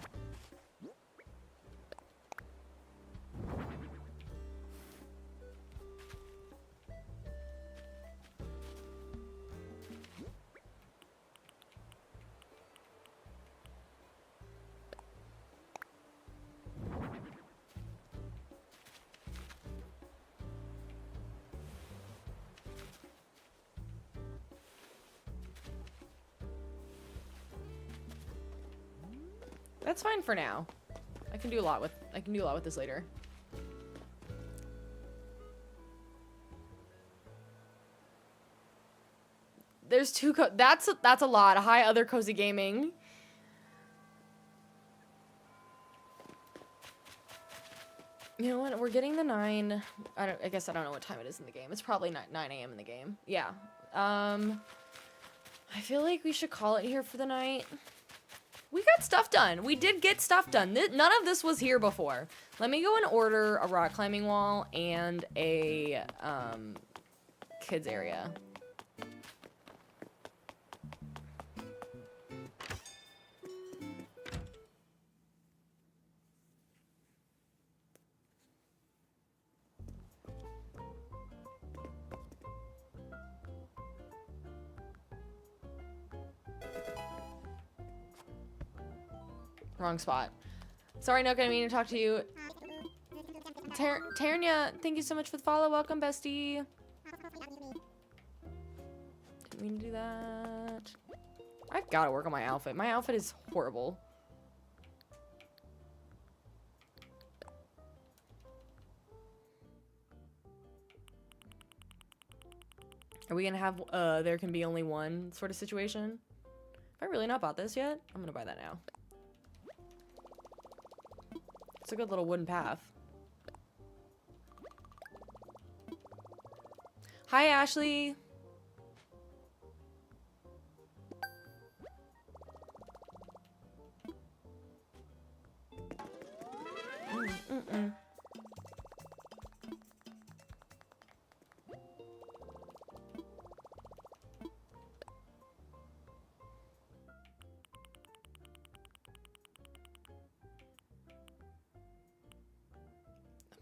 That's fine for now. I can do a lot with this later. There's two that's a lot. Hi, other cozy gaming. You know what? We're getting the 9. I guess I don't know what time it is in the game. It's probably 9 a.m. in the game. Yeah. I feel like we should call it here for the night. We got stuff done. We did get stuff done. None of this was here before. Let me go and order a rock climbing wall and a kids area. Wrong spot. Sorry, Nook, I didn't mean to talk to you. Ternia, thank you so much for the follow. Welcome, bestie. Didn't mean to do that. I've got to work on my outfit. My outfit is horrible. Are we gonna have there can be only one sort of situation? Have I really not bought this yet? I'm gonna buy that now. It's a good little wooden path. Hi, Ashley.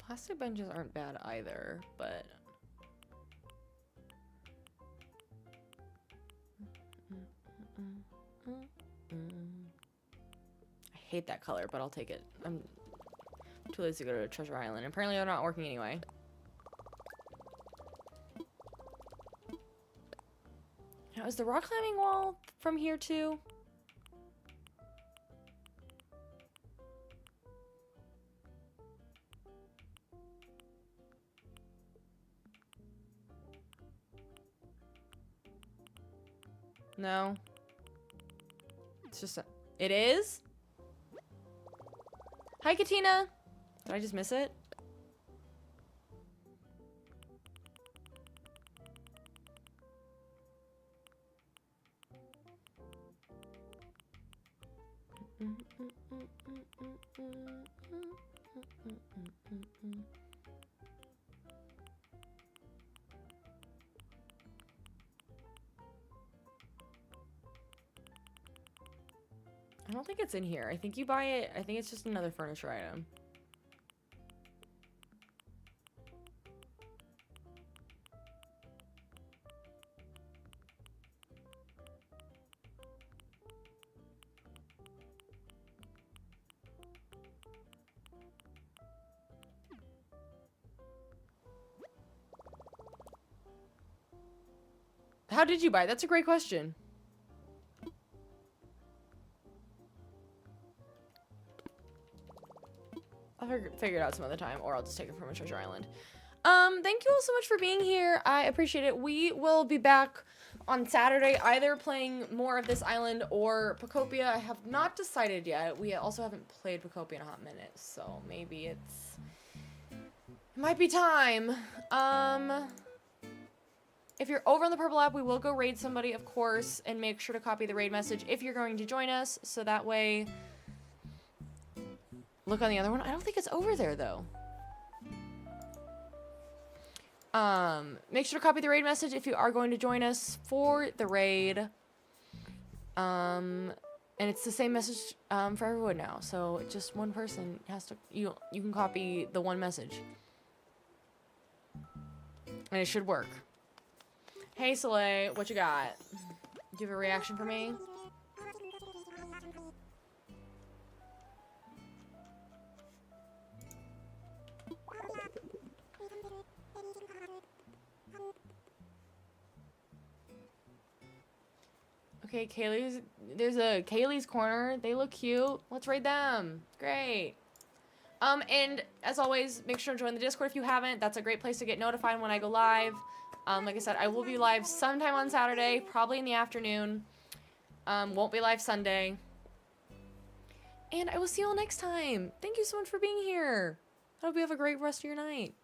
Plastic benches aren't bad either, but I hate that color, but I'll take it. I'm too lazy to go to Treasure Island. Apparently they're not working anyway. Now, is the rock climbing wall from here too? No. It's just it is? Hi, Katina. Did I just miss it? I don't think it's in here. I think you buy it. I think it's just another furniture item. How did you buy it? That's a great question. I'll figure it out some other time, or I'll just take it from a Treasure Island. Thank you all so much for being here. I appreciate it. We will be back on Saturday, either playing more of this island or Pocopia. I have not decided yet. We also haven't played Pocopia in a hot minute, so maybe it might be time. If you're over on the Purple app, we will go raid somebody, of course, and make sure to copy the raid message if you're going to join us, so that way look on the other one. I don't think it's over there though. Make sure to copy the raid message if you are going to join us for the raid. And it's the same message for everyone now. So just one person has to you can copy the one message. And it should work. Hey Soleil, what you got? Do you have a reaction for me? Okay, there's a Kaylee's Corner. They look cute. Let's raid them. Great. And as always, make sure to join the Discord if you haven't. That's a great place to get notified when I go live. Like I said, I will be live sometime on Saturday, probably in the afternoon. Won't be live Sunday. And I will see you all next time. Thank you so much for being here. I hope you have a great rest of your night.